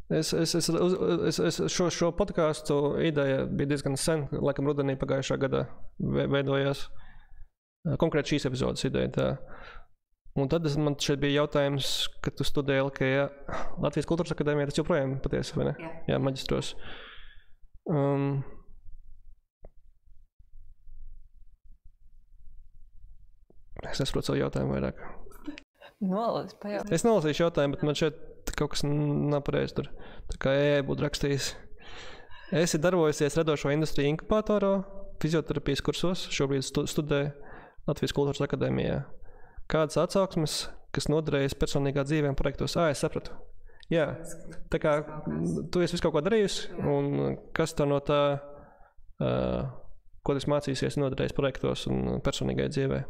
Es šo podcastu ideja bija diezgan sen, laikam rudenī pagājušā gadā veidojās konkrēti šīs epizodes ideja. Tā. Un tad man šeit bija jautājums, ka tu studēji LKA Latvijas Kultūras akadēmijā, tas joprojām patiesi, vai ne? Jā, maģistros. Es nesaprotu savu jautājumu vairāk. Es nolasīšu jautājumu, bet man šeit kaut kas nav pareizi tur. Tā kā būtu rakstījis. Esi darbojusies radošo industriju inkubatorā, fizioterapijas kursos, šobrīd studē Latvijas Kultūras akadēmijā. Kādas atsauksmes, kas noderējas personīgā dzīvē un projektos? Es sapratu. Jā, tā kā tu esi visu kaut ko darījusi, un kas tev no tā, ko tu mācīsies, noderējas projektos un personīgai dzīvē?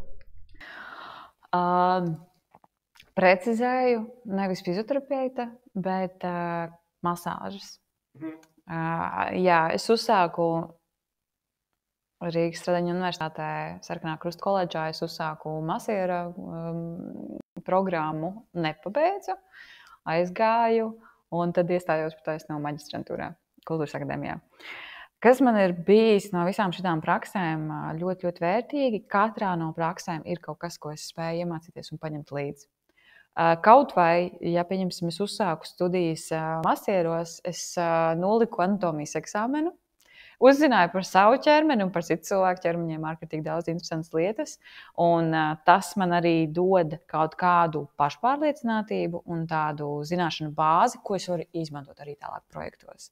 Precizēju, nevis fizioterapeita, bet masāžas. Jā, es uzsāku Rīgas Stradiņu universitātē, Sarkanā Krusta koledžā, es uzsāku masiera programmu, nepabeidzu, aizgāju, un tad iestājos par taisno maģistrantūrā, Kultūras akadēmijā. Kas man ir bijis no visām šitām praksēm ļoti, ļoti vērtīgi, katrā no praksēm ir kaut kas, ko es spēju iemācīties un paņemt līdzi. Kaut vai, ja pieņemsim, es uzsāku studijas masieros, es noliku anatomijas eksāmenu, uzzināju par savu ķermeni un par citu cilvēku ķermeņiem ārkārtīgi daudz interesantas lietas, un tas man arī dod kaut kādu pašpārliecinātību un tādu zināšanu bāzi, ko es varu izmantot arī tālāk projektos.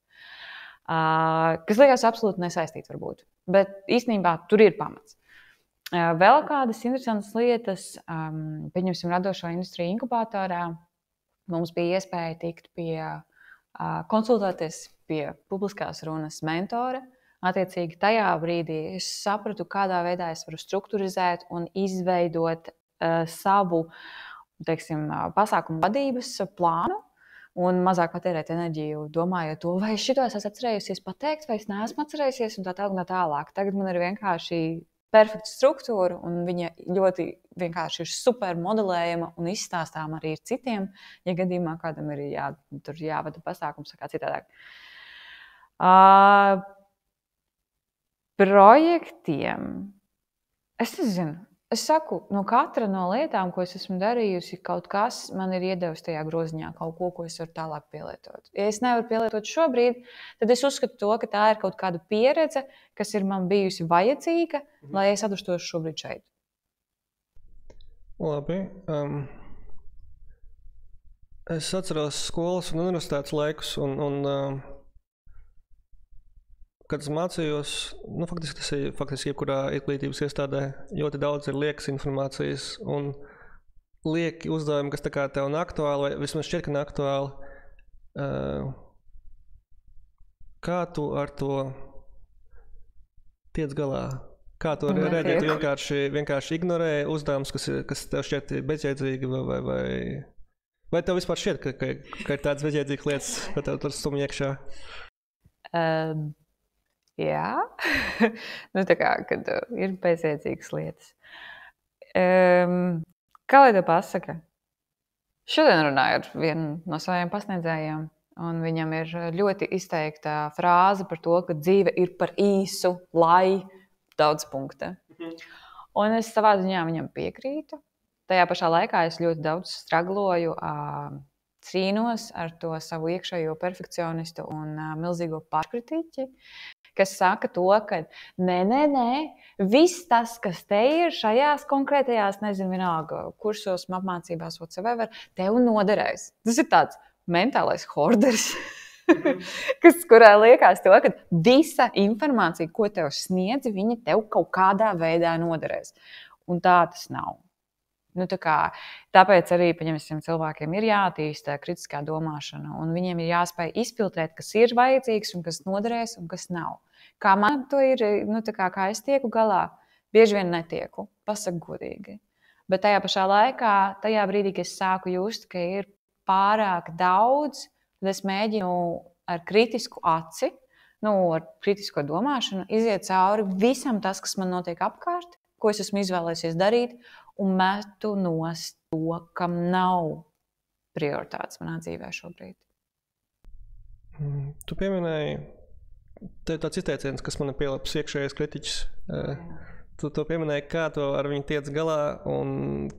Kas liekas absolūti nesaistīt varbūt, bet īstenībā tur ir pamats. Vēl kādas interesantas lietas, pieņemsim radošo industriju inkubatorā, mums bija iespēja tikt konsultēties pie publiskās runas mentora. Attiecīgi tajā brīdī es sapratu, kādā veidā es varu strukturizēt un izveidot savu, teiksim, pasākumu vadības plānu, un mazāk patērēt enerģiju, domājot to, vai es šito esmu atcerējusies pateikt, vai es neesmu atcerējusies, un tā tālāk. Tagad man ir vienkārši perfekta struktūra, un viņa ļoti vienkārši ir super modelējama un izstāstām arī citiem, ja gadījumā kādam ir jāvada pasākums, kā citādāk. Projektiem, es nezinu. Es saku, no katra no lietām, ko es esmu darījusi, kaut kas man ir iedevis tajā groziņā kaut ko es varu tālāk pielietot. Ja es nevaru pielietot šobrīd, tad es uzskatu to, ka tā ir kaut kāda pieredze, kas ir man bijusi vajadzīga, lai es atrastos šobrīd šeit. Labi. Es atceros skolas un universitātes laikus, un kad es mācījos, faktiski jebkurā izglītības iestādē ļoti daudz ir liekas informācijas un lieki uzdevumi, kas tā kā tev nav aktuāli, vai vismaz šķiet, ka nav aktuāli. Kā tu ar to tiec galā? Kā tu redzi, tu vienkārši ignorē uzdevumus, kas tev šķiet bezjēdzīgi, vai tev vispār šķiet, ka ir tādas bezjēdzīgas lietas, ka tev tur stumj iekšā? Jā, tā kā, kad ir bezjēdzīgas lietas. Kā lai to pasaka? Šodien runāju ar vienu no saviem pasniedzējiem, un viņam ir ļoti izteikta frāze par to, ka dzīve ir par īsu, lai daudz punkta. Un es savā ziņā viņam piekrītu. Tajā pašā laikā es ļoti daudz stragloju, cīnos ar to savu iekšējo perfekcionistu un milzīgo pārkritiķi, kas saka to, ka nē, viss tas, kas te ir šajās konkrētajās, nezinu, vienalga, kursos, apmācībās, whatsoever, tev noderēs. Tas ir tāds mentālais horderis, kurā liekas to, ka visa informācija, ko tev sniedz, viņa tev kaut kādā veidā noderēs. Un tā tas nav. Tāpēc arī, paņemsim, cilvēkiem ir jāattīsta kritiskā domāšana, un viņiem ir jāspēj izfiltrēt, kas ir vajadzīgs un kas noderēs un kas nav. Kā man to ir, kā es tieku galā, bieži vien netieku, pasaku godīgi. Bet tajā pašā laikā, tajā brīdī, kad es sāku just, ka ir pārāk daudz, tad es mēģinu ar kritisku aci, ar kritisko domāšanu, iziet cauri visam tas, kas man notiek apkārt, ko es esmu izvēlējusies darīt, un metu nost to, kam nav prioritātes manā dzīvē šobrīd. Tu pieminēji, tev tāds izteiciens, kas man ir pielapis iekšējais kritiķis. Tu to pieminēji, kā tu ar viņu tiec galā un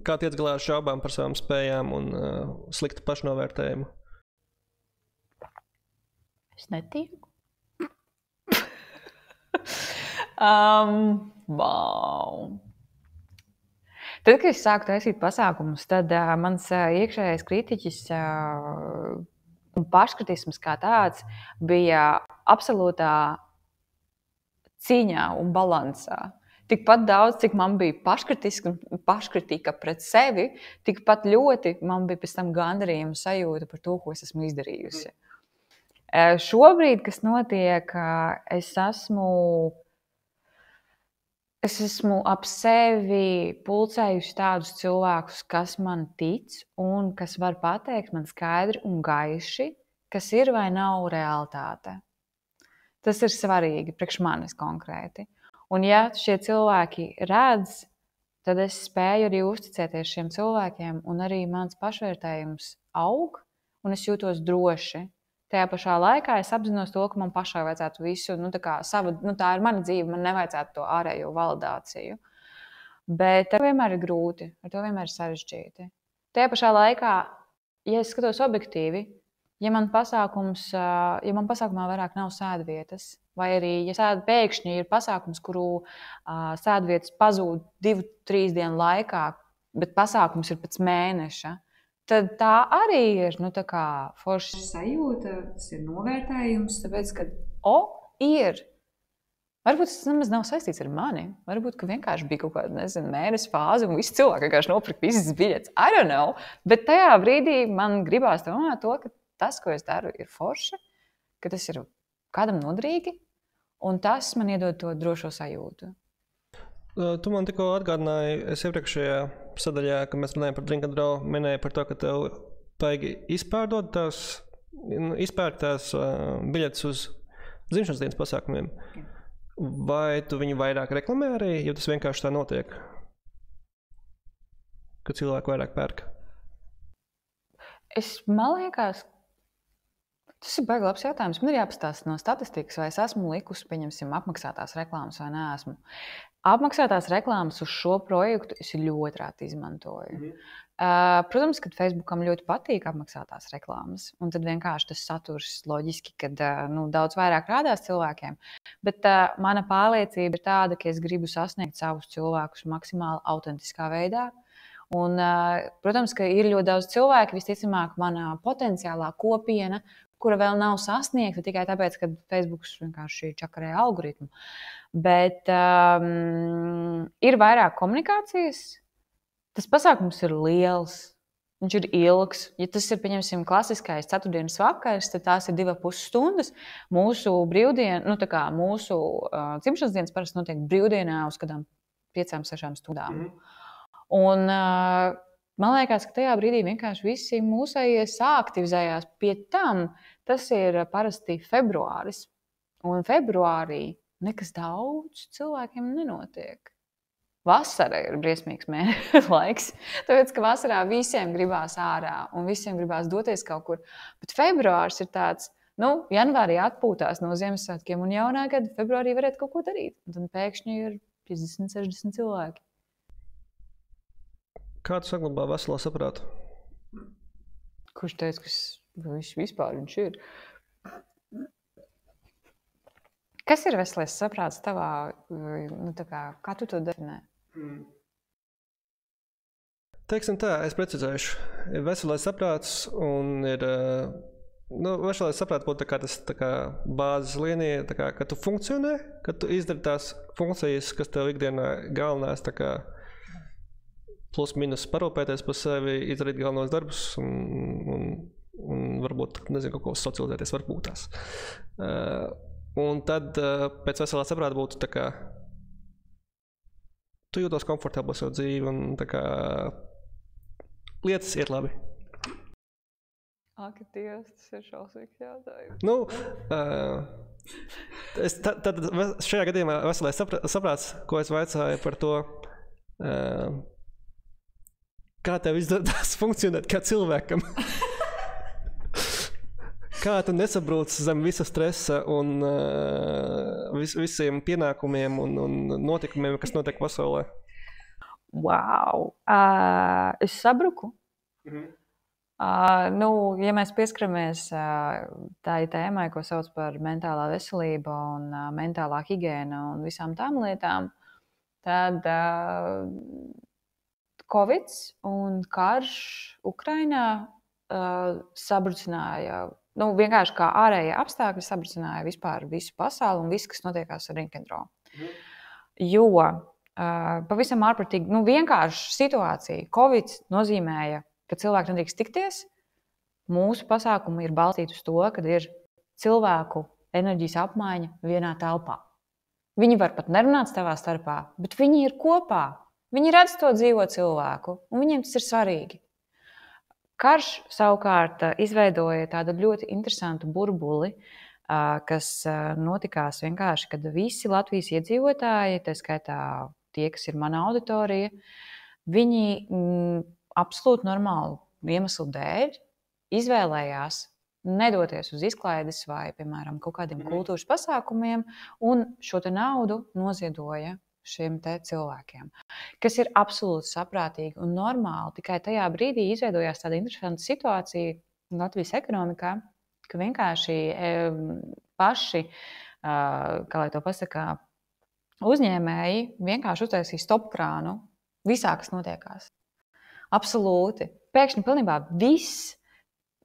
kā tiec galā ar šaubām par savām spējām un sliktu pašnovērtējumu. Es netieku. Wow. Tad, kad es sāku taisīt pasākumus, tad mans iekšējais kritiķis un paškritisms kā tāds bija absolūtā cīņā un balansā. Tikpat daudz, cik man bija paškritika pret sevi, tikpat ļoti man bija pēc tam gandarījuma sajūta par to, ko es esmu izdarījusi. Šobrīd, kas notiek, es esmu ap sevi pulcējusi tādus cilvēkus, kas man tic un kas var pateikt man skaidri un gaiši, kas ir vai nav realitāte. Tas ir svarīgi priekš manis konkrēti. Un ja šie cilvēki redz, tad es spēju arī uzticēties šiem cilvēkiem un arī mans pašvērtējums aug un es jūtos droši. Tajā pašā laikā es apzinos to, ka man pašai vajadzētu visu, tā ir mana dzīve, man nevajadzētu to ārējo validāciju. Bet ar to vienmēr ir grūti, ar to vienmēr ir sarežģīti. Tajā pašā laikā, ja es skatos objektīvi, ja man pasākumā vairāk nav sēdvietas, vai arī, ja pēkšņi ir pasākums, kuru sēdvietas pazūd 2-3 dienu laikā, bet pasākums ir pēc mēneša, tad tā arī ir forša sajūta, tas ir novērtējums, tāpēc, ka ir. Varbūt tas nemaz nav saistīts ar mani. Varbūt, ka vienkārši bija kaut kāda, mēneša fāze un visi cilvēki vienkārši nopirka visas biļetes. I don't know. Bet tajā brīdī man gribās domāt to, ka tas, ko es daru, ir forši, ka tas ir kādam noderīgi, un tas man iedod to drošo sajūtu. Tu man tikko atgādināji, es iepriekšējā sadaļā, kad mēs runājam par Drink and Draw, minēju par to, ka tev paigi izpērkt tās biļetes uz dzimšanas dienas pasākumiem. Vai tu viņu vairāk reklamē arī, jo tas vienkārši tā notiek? Kad cilvēki vairāk pērk? Man liekas, tas ir baigi labs jautājums. Man ir jāpastāsta no statistikas, vai es esmu likusi, pieņemsim, apmaksātās reklāmas vai neesmu. Apmaksātās reklāmas uz šo projektu es ļoti rāti izmantoju. Protams, kad Facebookam ļoti patīk apmaksātās reklāmas, un tad vienkārši tas saturs loģiski, kad daudz vairāk rādās cilvēkiem. Bet mana pārliecība ir tāda, ka es gribu sasniegt savus cilvēkus maksimāli autentiskā veidā. Un, protams, ka ir ļoti daudz cilvēku, visticamāk, manā potenciālā kopiena, kura vēl nav sasniegta tikai tāpēc, ka Facebooks vienkārši čakarē algoritmu. Bet ir vairāk komunikācijas. Tas pasākums ir liels, viņš ir ilgs. Ja tas ir, pieņemsim, klasiskais ceturtdienas vakars, tad tās ir 2,5 stundas. Mūsu brīvdiena, mūsu dzimšanas dienas parasti notiek brīvdienā uz kādām 5-6 stundām. Un man liekas, ka tajā brīdī vienkārši visi mūsējie sāktivizējās. Pie tam tas ir parasti februāris. Un februārī nekas daudz cilvēkiem nenotiek. Vasara ir briesmīgs laiks, tāpēc, ka vasarā visiem gribās ārā un visiem gribās doties kaut kur. Bet februārs ir tāds, janvārī atpūtās no Ziemassvētkiem un jaunā gada februārī varētu kaut ko darīt. Un tad pēkšņi ir 50-60 cilvēki. Kā tu saglabā veselo saprātu? Kurš teica, ka viņš vispār viņš ir? Kas ir veselais saprāts tavā, kā tu to definē? Teiksim tā, es precizēšu. Ir veselais saprāts un ir, veselais saprāts būtu tas bāzes līnija, ka tu funkcionē, ka tu izdari tās funkcijas, kas tev ikdienā galvenās, plus minus parūpēties par sevi, izdarīt galvenos darbus un varbūt, kaut ko socializēties, varbūt tās. Un tad pēc veselā saprāta būtu tu jūtos komfortabli savu dzīvi un lietas iet labi. Ak, Dievs, tas ir šausmīgs jautājums. Tad šajā gadījumā veselais saprāts, ko es vaicāju par to, kā tev izdodas funkcionēt kā cilvēkam. Kā tu nesabrūc zem visa stresa un visiem pienākumiem un notikumiem, kas notiek pasaulē? Wow! Es sabruku. Ja mēs pieskaramies tai tēmai, ko sauc par mentālā veselība un mentālā higiēna un visām tām lietām, tad Covid un karš Ukrainā sabrucināja, vienkārši kā ārējie apstākļi sabrucināja vispār visu pasauli un viss, kas notiekās ar rokenrolu. Jo pavisam ārprātīgi, vienkārši situācija. Covid nozīmēja, ka cilvēki nedrīkst tikties. Mūsu pasākumi ir balstīti uz to, ka ir cilvēku enerģijas apmaiņa vienā telpā. Viņi var pat nerunāt savā starpā, bet viņi ir kopā. Viņi redz to dzīvo cilvēku, un viņiem tas ir svarīgi. Karš savukārt izveidoja tādu ļoti interesantu burbuli, kas notikās vienkārši, kad visi Latvijas iedzīvotāji, tā skaitā tie, kas ir mana auditorija, viņi absolūti normālu iemeslu dēļ izvēlējās nedoties uz izklaides vai, piemēram, kaut kādiem kultūras pasākumiem un šo te naudu noziedoja šiem te cilvēkiem, kas ir absolūti saprātīgi un normāli. Tikai tajā brīdī izveidojās tāda interesanta situācija Latvijas ekonomikā, ka vienkārši paši, kā lai to pasaka, uzņēmēji vienkārši uztaisīja stopkrānu visā, kas notiekās. Absolūti. Pēkšņi pilnībā viss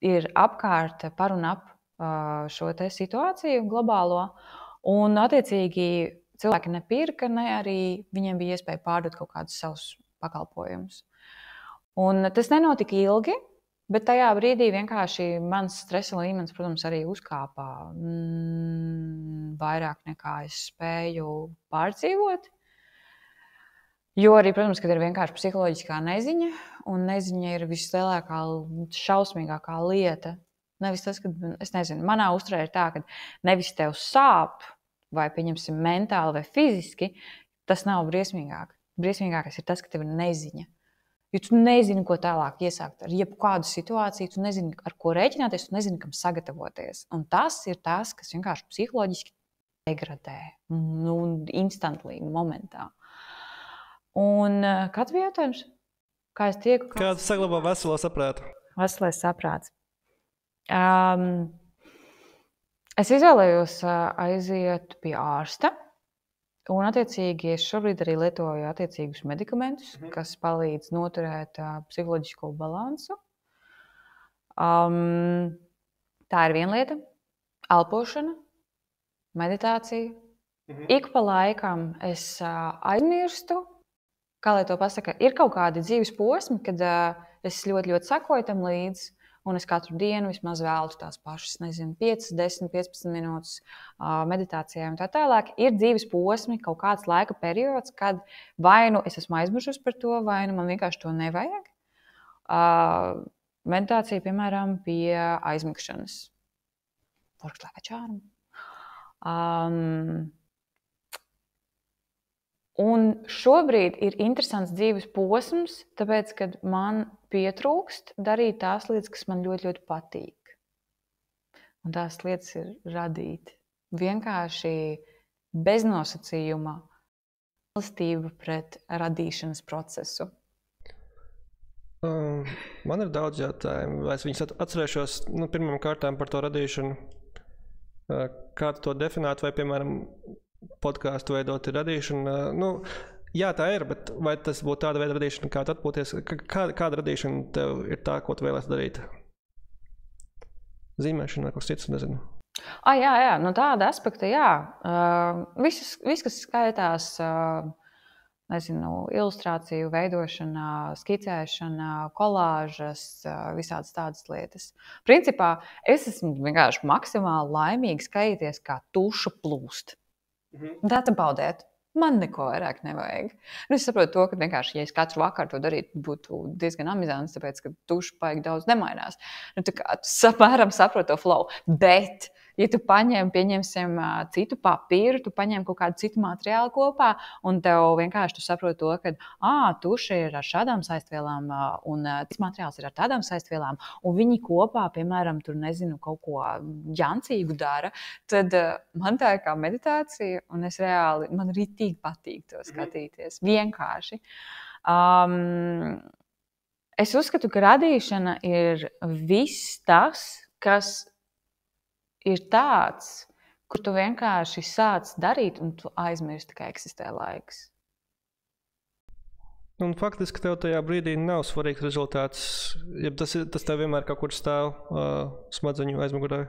ir apkārt par un ap šo te situāciju globālo, un attiecīgi cilvēki nepirka, ne arī viņiem bija iespēja pārdot kaut kādus savus pakalpojumus. Un tas nenotika ilgi, bet tajā brīdī vienkārši mans stresa līmenis, protams, arī uzkāpa vairāk nekā es spēju pārdzīvot. Jo arī, protams, kad ir vienkārši psiholoģiskā neziņa, un neziņa ir vislielākā, šausmīgākā lieta. Nevis tas, ka, es nezinu, manā uzturē ir tā, ka nevis tev sāp, vai pieņemsim mentāli vai fiziski, tas nav briesmīgāk. Briesmīgākais ir tas, ka tev ir neziņa. Jo tu nezini, ko tālāk iesākt ar jebkādu situāciju, tu nezini, ar ko rēķināties, tu nezini, kam sagatavoties. Un tas ir tas, kas vienkārši psiholoģiski degradē, instantly, momentā. Un kāds bija jautājums? Kā es tieku? Kā tu saglabā veselo saprātu? Veselais saprāts. Es izvēlējos aiziet pie ārsta, un attiecīgi es šobrīd arī lietoju attiecīgus medikamentus, kas palīdz noturēt psiholoģisko balansu. Tā ir viena lieta. Elpošana, meditācija. Ik pa laikam es aizmirstu, kā lai to pasaka, ir kaut kādi dzīves posmi, kad es ļoti, ļoti sekoju tam līdzi. Un es katru dienu vismaz veltu tās pašas, 5, 10, 15 minūtes meditācijai un tā tālāk. Ir dzīves posmi, kaut kāds laika periods, kad vai nu es esmu aizmirsusi par to, vai nu man vienkārši to nevajag. Meditācija, piemēram, pie aizmigšanas. Works like a charm. Un šobrīd ir interesants dzīves posms, tāpēc, kad man pietrūkst darīt tās lietas, kas man ļoti, ļoti patīk. Un tās lietas ir radīt. Vienkārši bez nosacījuma mīlestība pret radīšanas procesu. Man ir daudz jautājumu. Es viņus atcerēšos pirmām kārtām par to radīšanu. Kā tu to definētu vai, piemēram, podkāstu veidot ir radīšana? Jā, tā ir, bet vai tas būtu tāda veida radīšana, kā tu atpūties? Kāda radīšana tev ir tā, ko tu vēlies darīt? Zīmēšana, kaut kas cits, nezinu. Jā, no tāda aspekta, jā. Viss, kas skaitās, ilustrāciju veidošana, skicēšana, kolāžas, visādas tādas lietas. Principā, es esmu vienkārši maksimāli laimīgi skatīties, kā tuša plūst. That's about it. Man neko vairāk nevajag. Es saprotu to, ka vienkārši, ja es katru vakaru to darītu, būtu diezgan amizants, tāpēc, ka tuša paigi daudz nemainās. Tā kā tu apmēram saproti to flow. Bet, ja tu paņem, pieņemsim citu papīru, tu paņem kaut kādu citu materiālu kopā, un tev vienkārši tu saproti to, ka tuši ir ar šādām saistvielām, un tas materiāls ir ar tādām saistvielām, un viņi kopā, piemēram, tur nezinu, kaut ko jancīgu dara, tad man tā ir kā meditācija, un es reāli, man ritīgi patīk to skatīties. Vienkārši. Es uzskatu, ka radīšana ir viss tas, kas ir tāds, kur tu vienkārši sāc darīt, un tu aizmirsti, ka eksistē laiks. Un faktiski tev tajā brīdī nav svarīgs rezultāts, ja tas tev vienmēr kaut kur stāv smadzeņu aizmugurē?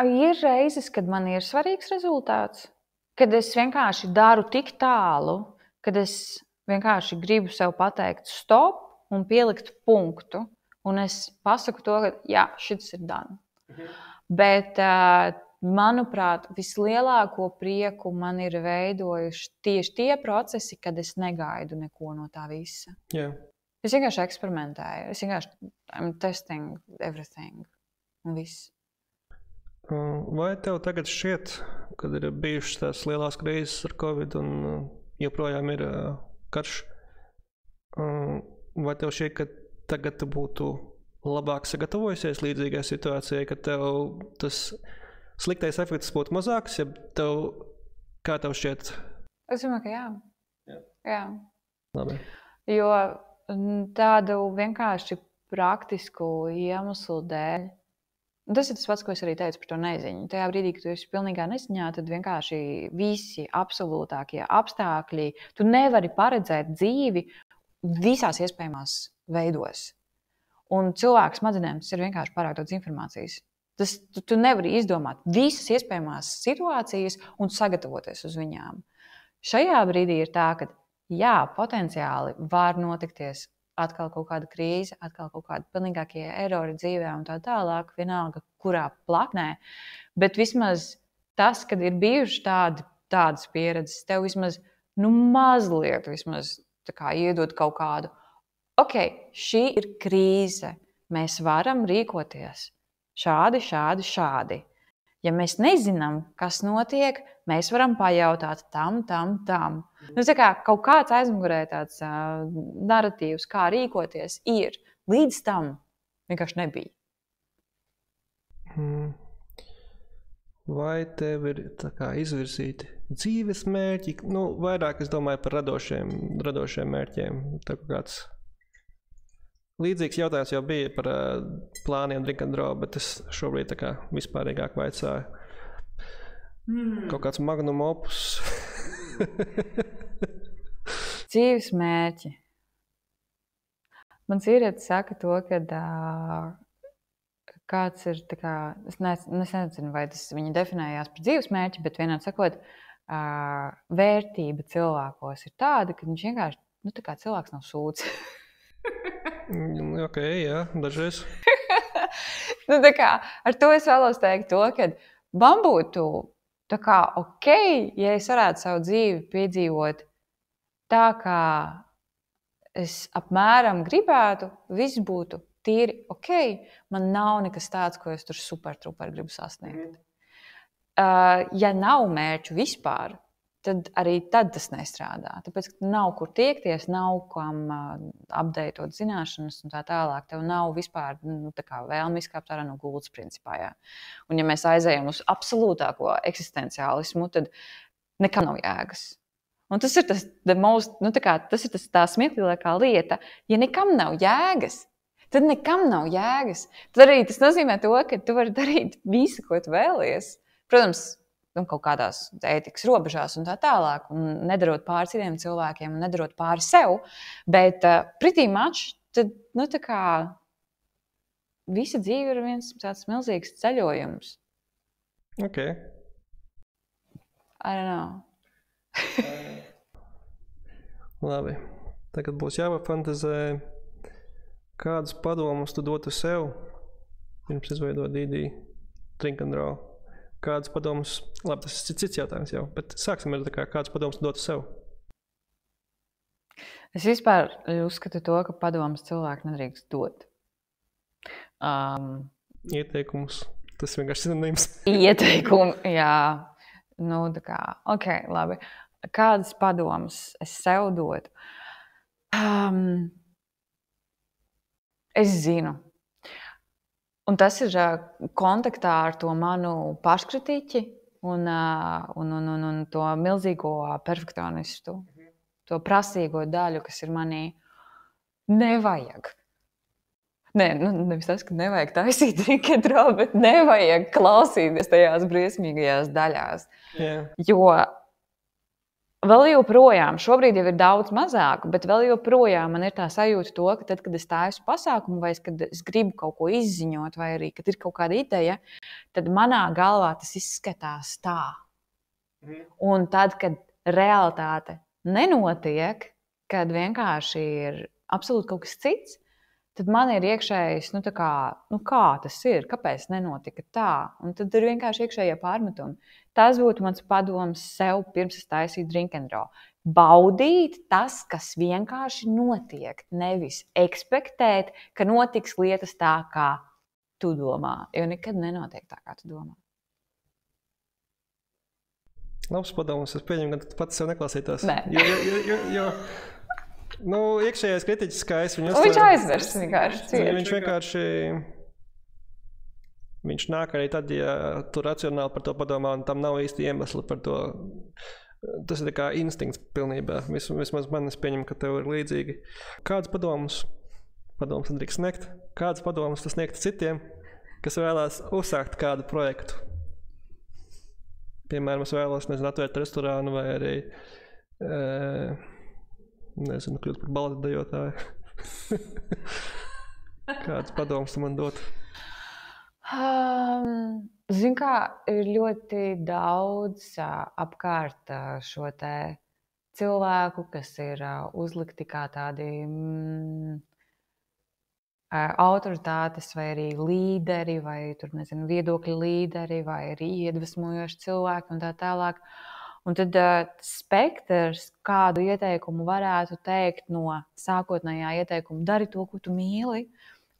Ir reizes, kad man ir svarīgs rezultāts, kad es vienkārši daru tik tālu, kad es vienkārši gribu sev pateikt stop un pielikt punktu. Un es pasaku to, ka jā, šis ir done. Bet, manuprāt, vislielāko prieku man ir veidojuši tieši tie procesi, kad es negaidu neko no tā visa. Yeah. Es vienkārši eksperimentēju. Es vienkārši I'm testing everything. Un viss. Vai tev tagad šķiet, kad ir bijušas tās lielās krīzes ar Covid un joprojām ir karš, vai tev šķiet, ka tagad tu būtu labāk sagatavojusies līdzīgai situācijai, ka tev tas sliktais efekts būtu mazāks, ja kā tev šķiet? Es domāju, ka jā. Labi. Jo tādu vienkārši praktisku iemeslu dēļ, tas ir tas pats, ko es arī teicu par to neziņu. Tajā brīdī, kad tu esi pilnīgā neziņā, tad vienkārši visi absolūtākie apstākļi, tu nevari paredzēt dzīvi visās iespējamās veidos. Un cilvēku smadzenēm tas ir vienkārši pārāk daudz informācijas. Tu nevari izdomāt visas iespējamās situācijas un sagatavoties uz viņām. Šajā brīdī ir tā, ka jā, potenciāli var notikties atkal kaut kāda krīze, atkal kaut kāda pilnīgākie erori dzīvē un tā tālāk, vienalga, kurā plaknē. Bet vismaz tas, kad ir bijuši tādas pieredzes, tev vismaz mazliet vismaz tā kā iedod kaut kādu. Ok, šī ir krīze. Mēs varam rīkoties šādi. Ja mēs nezinām, kas notiek, mēs varam pajautāt tam. Tā kā kaut kāds aizmugurē tāds naratīvs, kā rīkoties, ir. Līdz tam vienkārši nebija. Vai tev ir tā kā izvirzīti dzīves mērķi? Vairāk es domāju par radošiem mērķiem. Tā kā kāds līdzīgs jautājums jau bija par plāniem Drink and Draw, bet es šobrīd tā kā vispārīgāk vaicāju. Kaut kāds magnum opus. Dzīves mērķi. Man sīrietis saka to, ka kāds ir tā kā, es nezinu, vai tas viņi definējās par dzīves mērķi, bet vienādi sakot, vērtība cilvēkos ir tāda, ka viņš vienkārši, tā kā cilvēks nav sūds. Ok, jā, dažreiz. Tā kā ar to es vēlos teikt to, ka man būtu tā kā ok, ja es varētu savu dzīvi piedzīvot tā, kā es apmēram gribētu, viss būtu tīri ok, man nav nekas tāds, ko es tur super gribu sasniegt. Ja nav mērķu vispār, tad arī tad tas nestrādā. Tāpēc, ka nav kur tiekties, nav kam updateot zināšanas un tā tālāk. Tev nav vispār tā kā vēlme izkāpt ārā no gultas principā. Jā. Un ja mēs aizējam uz absolūtāko eksistenciālismu, tad nekam nav jēgas. Un tas ir tā smieklīgākā lieta. Ja nekam nav jēgas, tad nekam nav jēgas. Tad arī tas nozīmē to, ka tu vari darīt visu, ko tu vēlies. Protams, kaut kādās ētikas robežās un tā tālāk, un nedarot pāri citiem cilvēkiem, un nedarot pāri sev, bet pretty much, tad, tā kā visa dzīve ir viens tāds milzīgs ceļojums. Ok. I don't know. Labi. Tagad būs jāpafantazē, kādus padomus tu dotu sev, pirms izveidot DD Drink and Draw. Kādus padomus, labi, tas ir cits jautājums jau, bet sāksim ar kādus padomus dotu sev. Es vispār uzskatu to, ka padomus cilvēki nedrīkst dot. ieteikumus. Tas vienkārši sinonīms. Ieteikumi, jā. Nu, tā kā, ok, labi. Kādas padomas es sev dotu? Es zinu. Un tas ir kontaktā ar to manu paškritiķi un to milzīgo perfekcionistu, to prasīgo daļu, kas ir manī. Nevajag. Nē, nevis tas, ka nevajag taisīt drinkendro, bet nevajag klausīties tajās briesmīgajās daļās. Yeah. Jo vēl joprojām, šobrīd jau ir daudz mazāk, bet vēl joprojām man ir tā sajūta to, ka tad, kad es taisu pasākumu vai kad es gribu kaut ko izziņot vai arī, kad ir kaut kāda ideja, tad manā galvā tas izskatās tā. Un tad, kad realitāte nenotiek, kad vienkārši ir absolūti kaut kas cits, tad man ir iekšējais, kā tas ir, kāpēc nenotika tā? Un tad ir vienkārši iekšējie pārmetumi. Tas būtu mans padoms sev, pirms es taisīju drinkendro. Baudīt tas, kas vienkārši notiek, nevis ekspektēt, ka notiks lietas tā, kā tu domā, jo nekad nenotiek tā, kā tu domā. Labs padoms, es pieņemu, ka tu pats sev neklausītās. Nē. Jo iekšējais kritiķis, kā es viņu uztveru. Viņš aizvers vienkārši. Viņš nāk arī tad, ja tu racionāli par to padomā, un tam nav īsti iemesli par to. Tas ir kā instinkts pilnībā. Vismaz man es pieņemu, ka tev ir līdzīgi. Kāds padomus nedrīkst sniegt? Kāds padomus tu sniegt citiem, kas vēlās uzsākt kādu projektu? Piemēram, es vēlos, atvērt restorānu vai arī kļūt par baleta dejotāju. Kāds padoms tu man dot? Zini kā, ir ļoti daudz apkārt šo te cilvēku, kas ir uzlikti kā tādi autoritātes vai arī līderi vai viedokļu līderi vai arī iedvesmojoši cilvēki un tā tālāk. Un tad spektrs, kādu ieteikumu varētu teikt no sākotnējā ieteikuma dari to, ko tu mīli,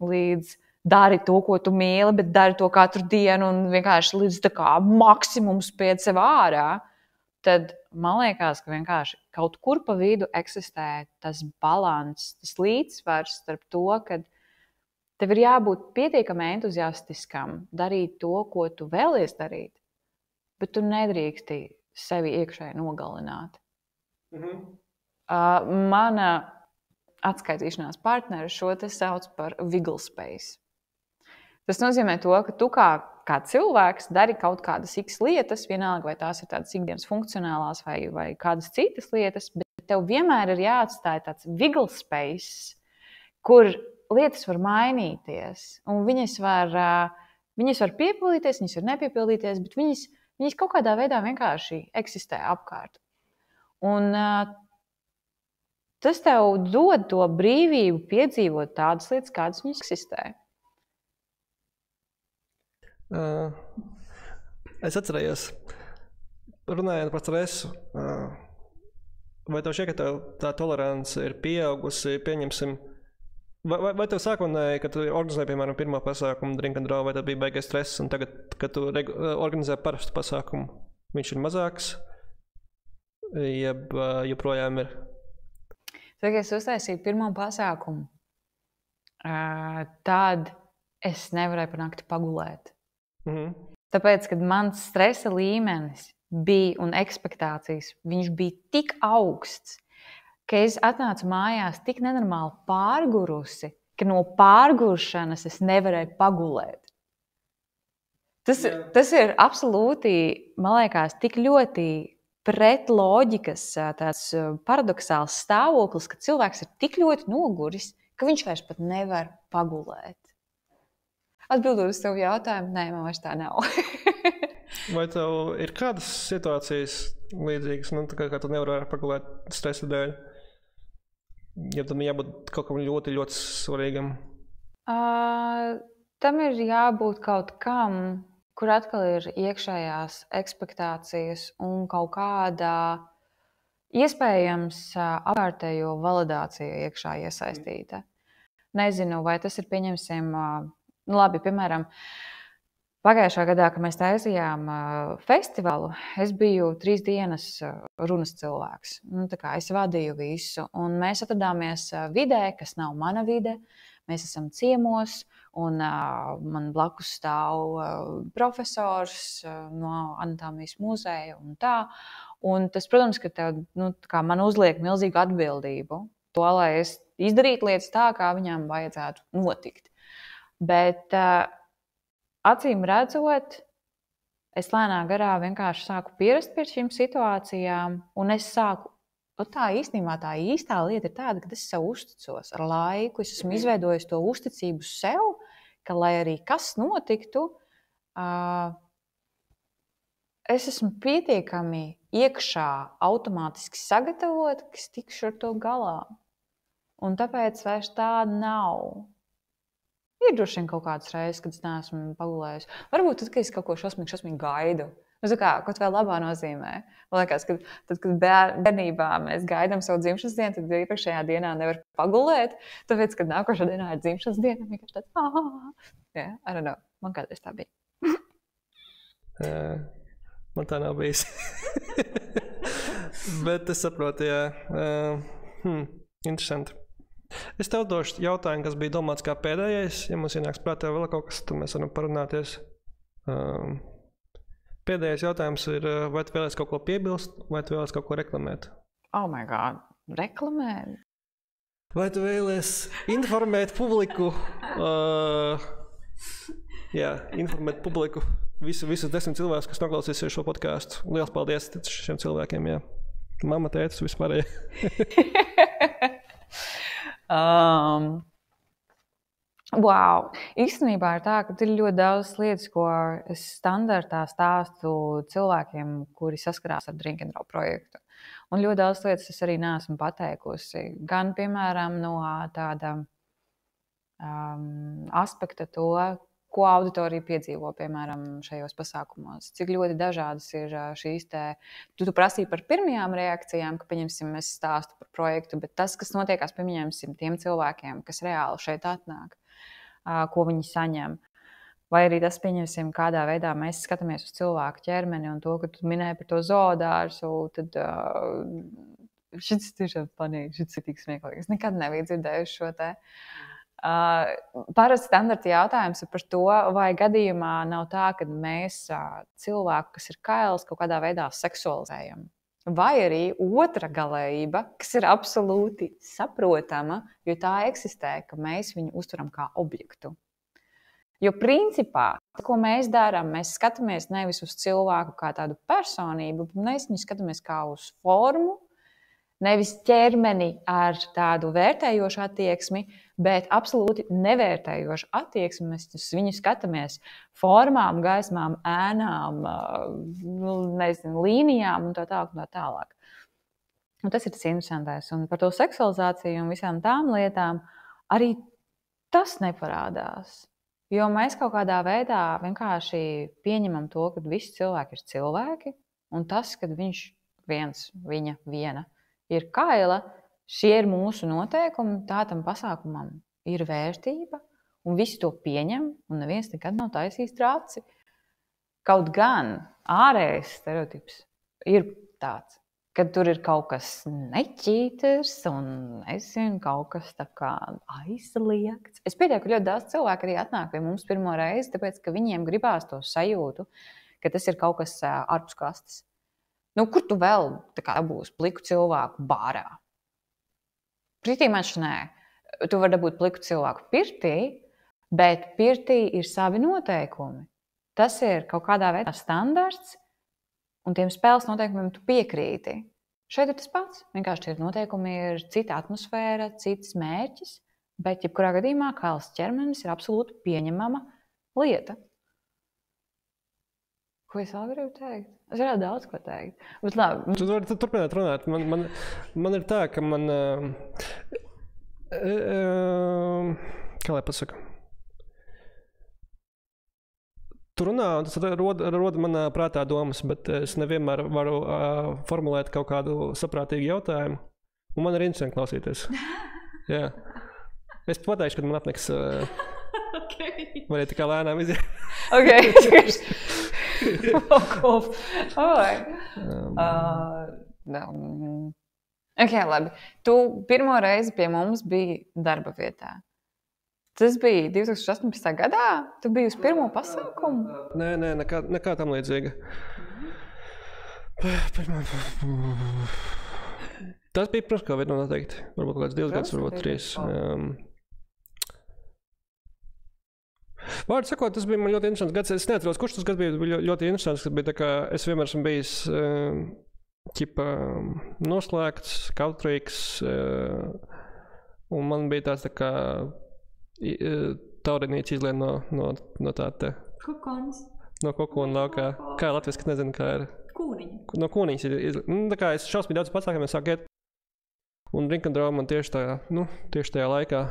līdz dari to, ko tu mīli, bet dari to katru dienu un vienkārši līdz tā kā maksimums spied sev ārā, tad man liekas, ka vienkārši kaut kur pa vidu eksistē tas balans, tas līdzsvars starp to, ka tev ir jābūt pietiekami entuziastiskam darīt to, ko tu vēlies darīt, bet tu nedrīksti sevi iekšēji nogalināt. Mana atskaitīšanās partneri šo te sauc par wiggle space. Tas nozīmē to, ka tu kā cilvēks dari kaut kādas x lietas, vienalga vai tās ir tādas ikdienas funkcionālās vai kādas citas lietas, bet tev vienmēr ir jāatstāj tāds wiggle space, kur lietas var mainīties, un viņas var piepildīties, viņas var nepiepildīties, bet viņas kaut kādā veidā vienkārši eksistē apkārt. Un tas tev dod to brīvību piedzīvot tādas lietas, kādas viņas eksistē. Es atcerējos, runājot par stresu, vai tev šķiet, ka tā tolerance ir pieaugusi, pieņemsim, vai tev sākotnēji, kad tu organizēji, piemēram, pirmo pasākumu drinkendro, vai tev bija baigais stress, un tagad, kad tu organizē parastu pasākumu, viņš ir mazāks, jeb joprojām ir? Tad, kad es uztaisīju pirmo pasākumu, tad es nevarēju par nakti pagulēt. Tāpēc, kad mans stresa līmenis bija un ekspektācijas, viņš bija tik augsts, ka es atnācu mājās tik nenormāli pārgurusi, ka no pārguršanas es nevarēju pagulēt. Tas ir absolūti, man liekas, tik ļoti pret loģikas tāds paradoxāls stāvoklis, ka cilvēks ir tik ļoti noguris, ka viņš vairs pat nevar pagulēt. Atbildot uz tavu jautājumu, nē, man vairs tā nav. Vai tev ir kādas situācijas līdzīgas, kā tu nevari pagulēt stresa dēļ? Ja tam jābūt kaut kam ļoti, ļoti svarīgam? Tam ir jābūt kaut kam, kur atkal ir iekšējās ekspektācijas un kaut kādā iespējams apkārtējo validācija iekšā iesaistīta. Nezinu, vai tas ir, pieņemsim, labi, piemēram, pagājušā gadā, kad mēs taisījām festivālu, es biju 3 dienas runas cilvēks. Tā kā es vadīju visu, un mēs atradāmies vidē, kas nav mana vide. Mēs esam ciemos, un man blakus stāv profesors no anatomijas muzeja un tā. Un tas, protams, ka tev, man uzliek milzīgu atbildību to, lai es izdarītu lietas tā, kā viņām vajadzētu notikt. Bet acīm redzot, es lēnā garā vienkārši sāku pierast pie šīm situācijām, un es sāku. Tā īstenībā tā īstā lieta ir tāda, ka es sev uzticos ar laiku. Es esmu izveidojis to uzticību sev, ka, lai arī kas notiktu, es esmu pietiekami iekšā automātiski sagatavota, ka es tikšu ar to galā. Un tāpēc vairs tā nav. Ir droši vien kaut kādas reizes, kad es neesmu pagulējusi. Varbūt tad, kad es kaut ko šausmīgi gaidu. Kaut vēl labā nozīmē. Man liekas, ka tad, kad bērnībā mēs gaidām savu dzimšanas dienu, tad iepriekšējā dienā nevar pagulēt. Tāpēc, kad nākošā dienā ir dzimšanas diena, vienkārši tāds I don't know. Man kādreiz tā bija. Man tā nav bijis. Bet es saprotu, interesanti. Es tev došu jautājumu, kas bija domāts kā pēdējais. Ja mums ienāks prātā vēl kaut kas, tad mēs varam parunāties. Pēdējais jautājums ir, vai tu vēlies kaut ko piebilst, vai tu vēlies kaut ko reklamēt? Oh my God, reklamēt? Vai tu vēlies informēt publiku, informēt publiku, visus 10 cilvēkus, kas noklausīsies šo podcastu. Liels paldies šiem cilvēkiem, jā. Mama, tētis, vispārējie. Wow. Īstenībā ir tā, ka ir ļoti daudz lietas, ko es standartā stāstu cilvēkiem, kuri saskarās ar Drink and Draw projektu. Un ļoti daudz lietas es arī neesmu pateikusi. Gan, piemēram, no tāda aspekta to, ko auditorija piedzīvo, piemēram, šajos pasākumos. Cik ļoti dažādas ir šīs te... Tu prasīji par pirmajām reakcijām, ka, pieņemsim, es stāstu par projektu, bet tas, kas notiekās, pieņemsim, tiem cilvēkiem, kas reāli šeit atnāk, ko viņi saņem. Vai arī tas, pieņemsim, kādā veidā mēs skatāmies uz cilvēku ķermeni un to, ka tu minēji par to zoodārzu, tad šis tiešām panīgi, šis ir tik smieklīgi. Es nekad nebiju dzirdējuši šo te. Parasti standarta jautājums ir par to, vai gadījumā nav tā, ka mēs cilvēku, kas ir kails, kaut kādā veidā seksualizējam. Vai arī otra galējība, kas ir absolūti saprotama, jo tā eksistē, ka mēs viņu uztveram kā objektu. Jo principā, ko mēs darām, mēs skatāmies nevis uz cilvēku kā tādu personību, bet mēs viņu skatāmies kā uz formu, nevis ķermeni ar tādu vērtējošu attieksmi, bet absolūti nevērtējošu attieksmi. Mēs viņu skatāmies formām, gaismām, ēnām, līnijām un tā tālāk. Un tas ir tas interesantais. Un par to seksualizāciju un visām tām lietām arī tas neparādās. Jo mēs kaut kādā veidā vienkārši pieņemam to, ka visi cilvēki ir cilvēki, un tas, kad viņš viena ir kaila, šie ir mūsu noteikumi, tādam pasākumam ir vērtība, un visi to pieņem, un neviens nekad nav taisījis traci. Kaut gan ārējais stereotips ir tāds, kad tur ir kaut kas neķīters un, kaut kas tā kā aizliegts. Es pieļauju, ka ļoti daudz cilvēku arī atnāk pie mums pirmo reizi, tāpēc, ka viņiem gribās to sajūtu, ka tas ir kaut kas ārpus kastes. Kur tu vēl dabūsi pliku cilvēku bārā? Pirtī manš nē. Tu vari dabūt pliku cilvēku pirtī, bet pirtī ir savi noteikumi. Tas ir kaut kādā veidā standarts, un tiem spēles noteikumiem tu piekrīti. Šeit ir tas pats. Vienkārši tie noteikumi ir cita atmosfēra, cits mērķis, bet jebkurā gadījumā kails ķermenis ir absolūti pieņemama lieta. Ko es vēl gribu teikt? Es varētu daudz ko teikt. Bet labi. Tu vari turpināt runāt. Man ir tā, ka man... kā lai pasaka? Tu runā, un tas rod manā prātā domas, bet es nevienmēr varu formulēt kaut kādu saprātīgu jautājumu. Un man ir interesanti klausīties. Jā. Es pateikšu, kad man apniks... Okay. Vai tikai lēnām iziet? Ok, labi. Tu pirmo reizi pie mums biji darba vietā. Tas bija 2018. gadā? Tu biji uz pirmo pasākumu? Nē, nekā tam līdzīga. Tas bija pirms Covid noteikti. Varbūt kāds 2 gadus, varbūt 3. Vārdu sakot, tas bija man ļoti interesants gads. Es neatceros, kurš tas gads bija ļoti interesants. Tas bija tā kā es vienmēr esmu bijis noslēgts, kautrīgs. Un man bija tāds tā kā taurinīts izlien no tā te. Kokons. No kokona laukā. Kā latviski, nezinu, kā ir. Kūniņa. No kūniņas izlien. Tā kā es šausmīgi daudz pasākumiem sāku iet. Un Drink and Draw man tieši tajā laikā.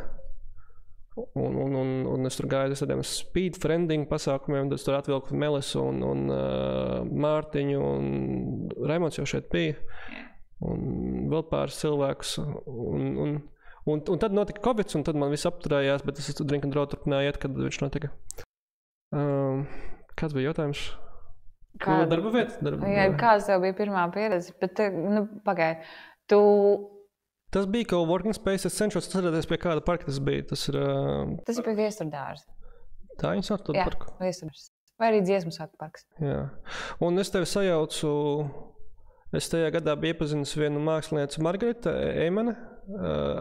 Un es tur gāju tādiem speed friending pasākumiem, tad tur atvilku Melisu un Mārtiņu un Raimonds jau šeit bija. Un vēl pāris cilvēkus. Un tad notika Covid, un tad man viss apturējās, bet es Drink and Draw turpināju iet, kad viņš notika. Kāds bija jautājums? Darba vieta? Kāds tev bija pirmā pieredze? Bet, pagaidi, Tas bija coworking space, es cenšos atcerēties, pie kāda parka tas bija. Tas ir pie Viesturdārs. Tā viņi sauc to parku? Jā, Viesturdārs. Vai arī Dziesmu svētku parks. Jā. Un es tevi sajaucu, es tajā gadā biju iepazinis vienu mākslinieci Margarita Eimane,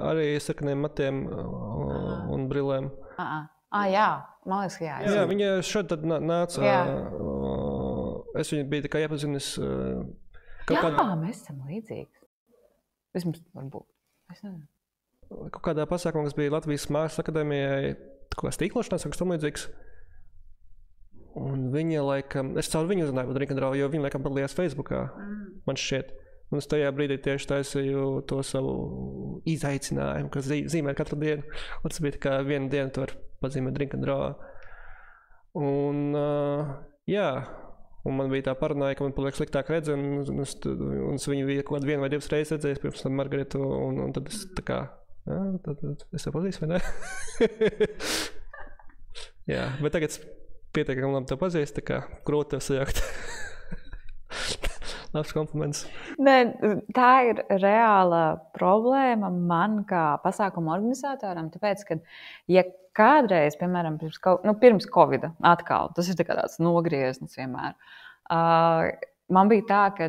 arī sarkaniem matiem un brilēm. Jā, man liekas, jā. Jā, viņa šeit tad nāca. Es viņu biju tā kā iepazinis. Mēs esam līdzīgi. Vismaz varbūt. Es nezinu. Kaut kādā pasākumā, kas bija Latvijas Mākslas akadēmijai, kaut kā stīklošanās, kaut kas tam līdzīgs. Un viņa laikam, es caur viņu uzzināju par Drink and Draw, jo viņa laikam padalījās Facebookā, man šķiet. Un es tajā brīdī tieši taisīju to savu izaicinājumu, kas zīmē katru dienu. Un tas bija tā kā vienu dienu tu vari pazīmēt Drink and Draw. Un jā. Un man bija tā parunāja, ka man paliek sliktāk redzi, un es viņu bija kaut kādu 1 vai 2 reizes redzējis pirms tam Margaritu, un tad es tā kā, tad es tev pazīstu, vai ne? Jā, bet tagad pietiekami labi tev pazīst, tā kā grūti tev sajākt. Labs kompliments. Nē, tā ir reāla problēma man kā pasākumu organizatoram, tāpēc, ka, ja kādreiz, piemēram, pirms Covida atkal, tas ir tāds nogrieznis vienmēr, man bija tā, ka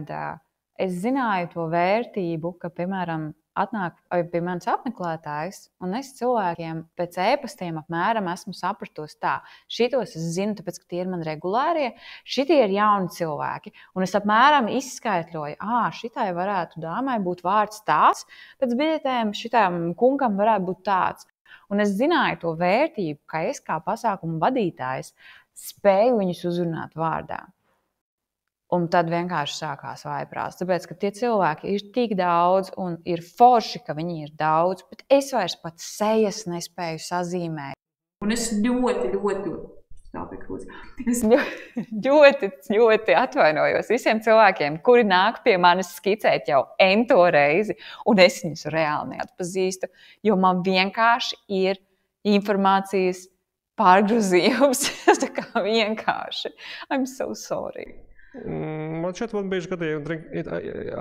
es zināju to vērtību, ka, piemēram, atnāk pie manis apmeklētājs, un es cilvēkiem pēc e-pastiem apmēram esmu sapratos tā. Šitos es zinu, tāpēc, ka tie ir man regulārie, šitie ir jauni cilvēki. Un es apmēram izskaitļoju, šitai varētu dāmai būt vārds tāds, pēc biļetēm šitam kungam varētu būt tāds. Un es zināju to vērtību, ka es kā pasākumu vadītājs spēju viņus uzrunāt vārdā. Un tad vienkārši sākās vaiprās. Tāpēc, ka tie cilvēki ir tik daudz un ir forši, ka viņi ir daudz, bet es vairs pat sejas nespēju sazīmēt. Un es ļoti atvainojos visiem cilvēkiem, kuri nāk pie manis skicēt jau ento reizi, un es viņus reāli neatpazīstu, jo man vienkārši ir informācijas pārgrozījums. Tā kā vienkārši. I'm so sorry. Man šeit man bieži gadījumi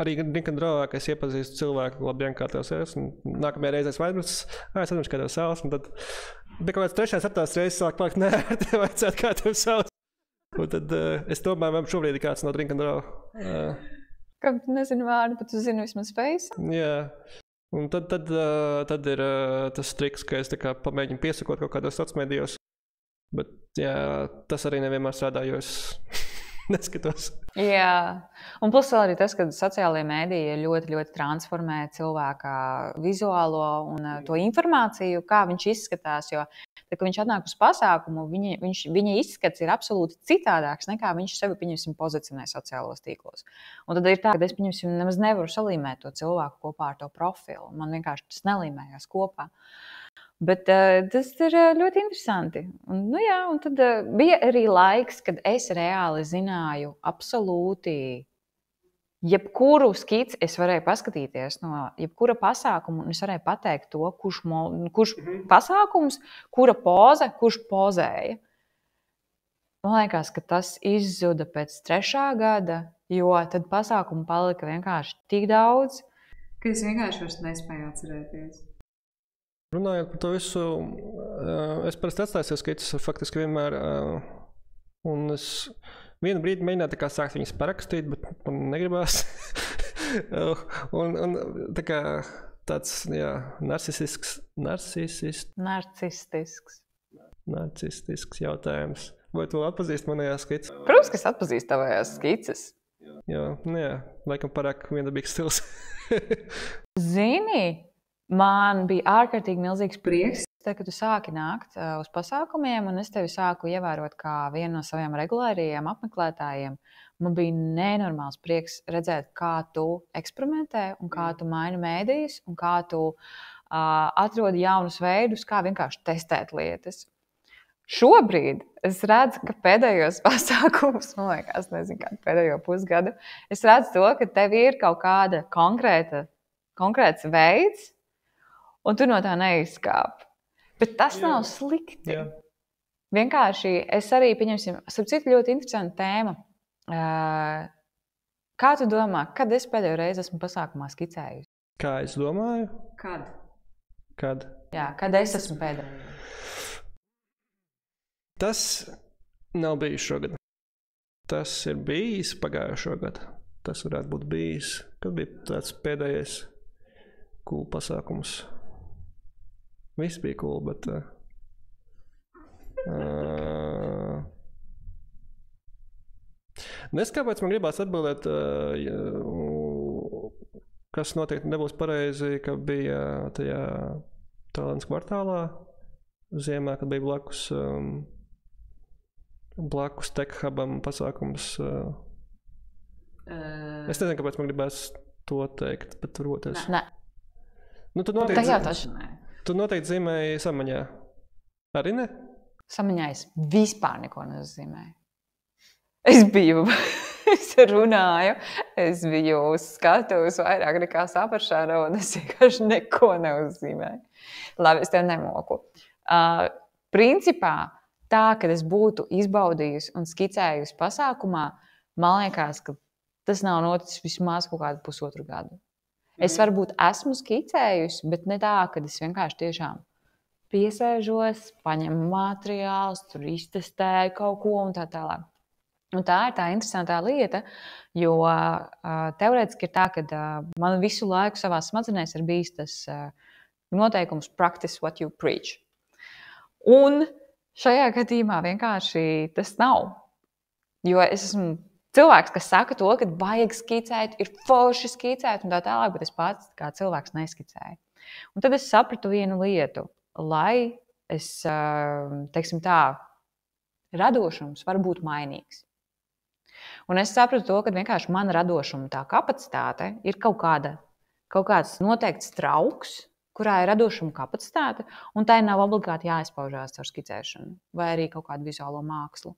arī Drink and Draw, ka es iepazīstu cilvēku, labdien, kā tev sēs, un nākamajā reizē es vaidros, es atceros, kā tev sēs, un tad bija kaut kāds 3. 7. reizes sāk palikt, nē, tev vajadzētu kā tev sēs. Un tad es domāju, man šobrīd ir kāds no Drink and Draw. Kā tu nezini vārdu, bet tu zini vismaz face? Jā. Un tad ir tas triks, ka es tā kā pamēģinu piesakot kaut kādos sociālmedijos, bet jā, tas arī nevienmēr strādā, jo es neskatos. Jā, un plus vēl arī tas, ka sociālajie mēdīji ļoti, ļoti transformē cilvēka vizuālo un to informāciju, kā viņš izskatās, jo tad, kad viņš atnāk uz pasākumu, viņa izskats ir absolūti citādāks, nekā viņš sevi, pieņemsim, pozicionē sociālos tīklos. Un tad ir tā, ka es, pieņemsim, nemaz nevaru salīmēt to cilvēku kopā ar to profilu. Man vienkārši tas nelīmējās kopā. Bet tas ir ļoti interesanti. Un tad bija arī laiks, kad es reāli zināju absolūti jebkuru skici es varēju paskatīties no jebkura pasākuma, un es varēju pateikt to, kurš pasākums, kura poza, kurš pozēja. man liekas, ka tas izzuda pēc 3. gada, jo tad pasākumu palika vienkārši tik daudz, ka es vienkārši vairs nespēju atcerēties. Runājot par to visu, es parasti atstāju sev skices faktiski vienmēr, un es vienu brīdi mēģināju tā kā sākt viņas parakstīt, bet man negribās. un tā kā tāds, jā, narcistisks jautājums. Vai tu atpazīsti manējās skices? Protams, ka es atpazīstu tavējās skices. Jā, laikam parāk viendabīgs stils. Zini, man bija ārkārtīgi milzīgs prieks, kad tu sāki nākt uz pasākumiem, un es tevi sāku ievērot kā vienu no saviem regulārajiem apmeklētājiem. Man bija nenormāls prieks redzēt, kā tu eksperimentē, un kā tu maini mēdījus, un kā tu atrodi jaunus veidus, kā vienkārši testēt lietas. Šobrīd es redzu, ka pēdējos pasākumus, man liekas, nezinu, kādu pēdējo pusgadu, es redzu to, ka tev ir kaut kāda konkrēts veids, un tu no tā neizkāp. Bet tas nav slikti. Jā. Vienkārši es arī pieņemsim, starp citu ļoti interesanta tēma. Kā tu domā, kad es pēdējo reizi esmu pasākumā skicējusi? Kā es domāju? Kad? Jā, kad es esmu pēdējo. Tas nav bijis šogad. Tas ir bijis pagājušo gadu. Tas varētu būt bijis. Kad bija tāds pēdējais cool pasākums? Viss bija cool, bet... Kāpēc man gribās atbildēt, kas noteikti nebūs pareizi, ka bija tajā Tallinas kvartālā ziemā, kad bija blakus Tech Hubam pasākums. Es nezinu, kāpēc man gribās to teikt, bet varbūt es... Nē. Nu, tu noteikti zīmēji Samaņā. Arī ne? Samaņā es vispār neko nezīmēju. Es runāju, es biju uz skatuves vairāk nekā saprašana, un es vienkārši neko neuzzīmēju. Labi, es tev nemoku. Principā, tā, kad es būtu izbaudījusi un skicējusi pasākumā, man liekas, ka tas nav noticis vismaz kaut kādu 1,5 gadu. Es varbūt esmu skicējusi, bet ne tā, kad es vienkārši tiešām piesēžos, paņemu materiālus, tur iztestēju kaut ko un tā tālāk. Un tā ir tā interesantā lieta, jo teorētiski ir tā, ka man visu laiku savā smadzenēs ir bijis tas noteikums practice what you preach. Un šajā gadījumā vienkārši tas nav. Jo es esmu cilvēks, kas saka to, ka vajag skicēt, ir forši skicēt un tā tālāk, bet es pats kā cilvēks neskicēju. Un tad es sapratu vienu lietu, lai es, teiksim tā, radošums var būt mainīgs. Un es sapratu to, ka vienkārši mana radošuma tā kapacitāte ir kaut kāds noteikts trauks, kurā ir radošuma kapacitāte, un tai nav obligāti jāizpaužās caur skicēšanu vai arī kaut kādu vizuālo mākslu.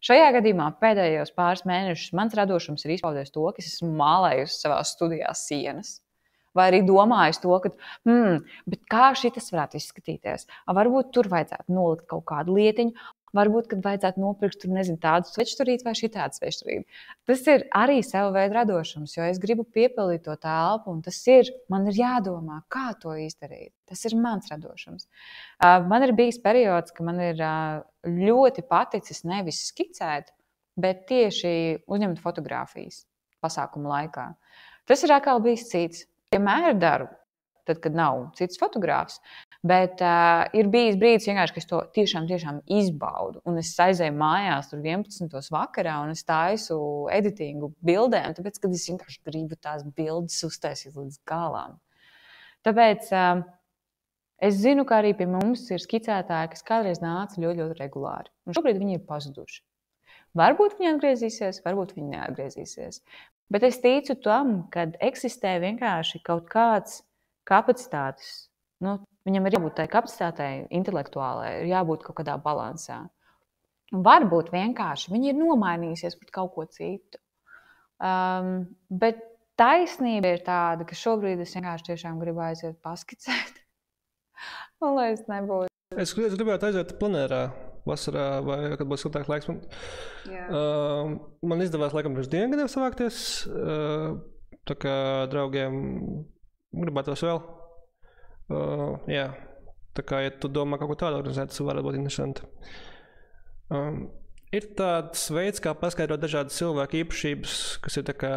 Šajā gadījumā pēdējos pāris mēnešus mans radošums ir izpaudies to, ka es esmu mālējusi savā studijā sienas. Vai arī domājusi to, ka, bet kā šitas varētu izskatīties? Varbūt tur vajadzētu nolikt kaut kādu lietiņu, varbūt, kad vajadzētu nopirkt tur, nezinu, tādu svečturīti vai šitādu svečturīti. Tas ir arī sev veidu radošums, jo es gribu piepildīt to telpu, un man ir jādomā, kā to izdarīt. Tas ir mans radošums. Man ir bijis periods, ka man ir ļoti paticis nevis skicēt, bet tieši uzņemt fotogrāfijas pasākumu laikā. Tas ir atkal bijis cits. Vienmēr daru, tad, kad nav cits fotogrāfs, bet ir bijis brīdis vienkārši, ka es to tiešām izbaudu. Un es aizēju mājās tur 11. vakarā un es taisu editingu bildēm, tāpēc, kad es vienkārši gribu tās bildes uztaisīt līdz galām. Tāpēc es zinu, ka arī pie mums ir skicētāji, kas kādreiz nāca ļoti regulāri. Un šobrīd viņi ir pazuduši. Varbūt viņi atgriezīsies, varbūt viņi neatgriezīsies. Bet es ticu tam, kad eksistē vienkārši kaut kāds kapacitātes. Viņam ir jābūt tai kapacitātei intelektuālai, ir jābūt kaut kādā balansā. Un varbūt vienkārši viņi ir nomainījusies pret kaut ko citu. Bet taisnība ir tāda, ka šobrīd es vienkārši tiešām gribu aiziet paskicēt. Un lai es nebūtu. Es gribētu aiziet planērā vasarā, vai kad būs siltāks laiks. Man izdevās laikam pirms 2 gadiem savākties, tā kā draugiem gribētos vēl. Jā, tā kā, ja tu domā kaut ko tādu organizēt, tas varētu būt interesanti. Ir tāds veids, kā paskaidrot dažādas cilvēku īpašības, kas ir tā kā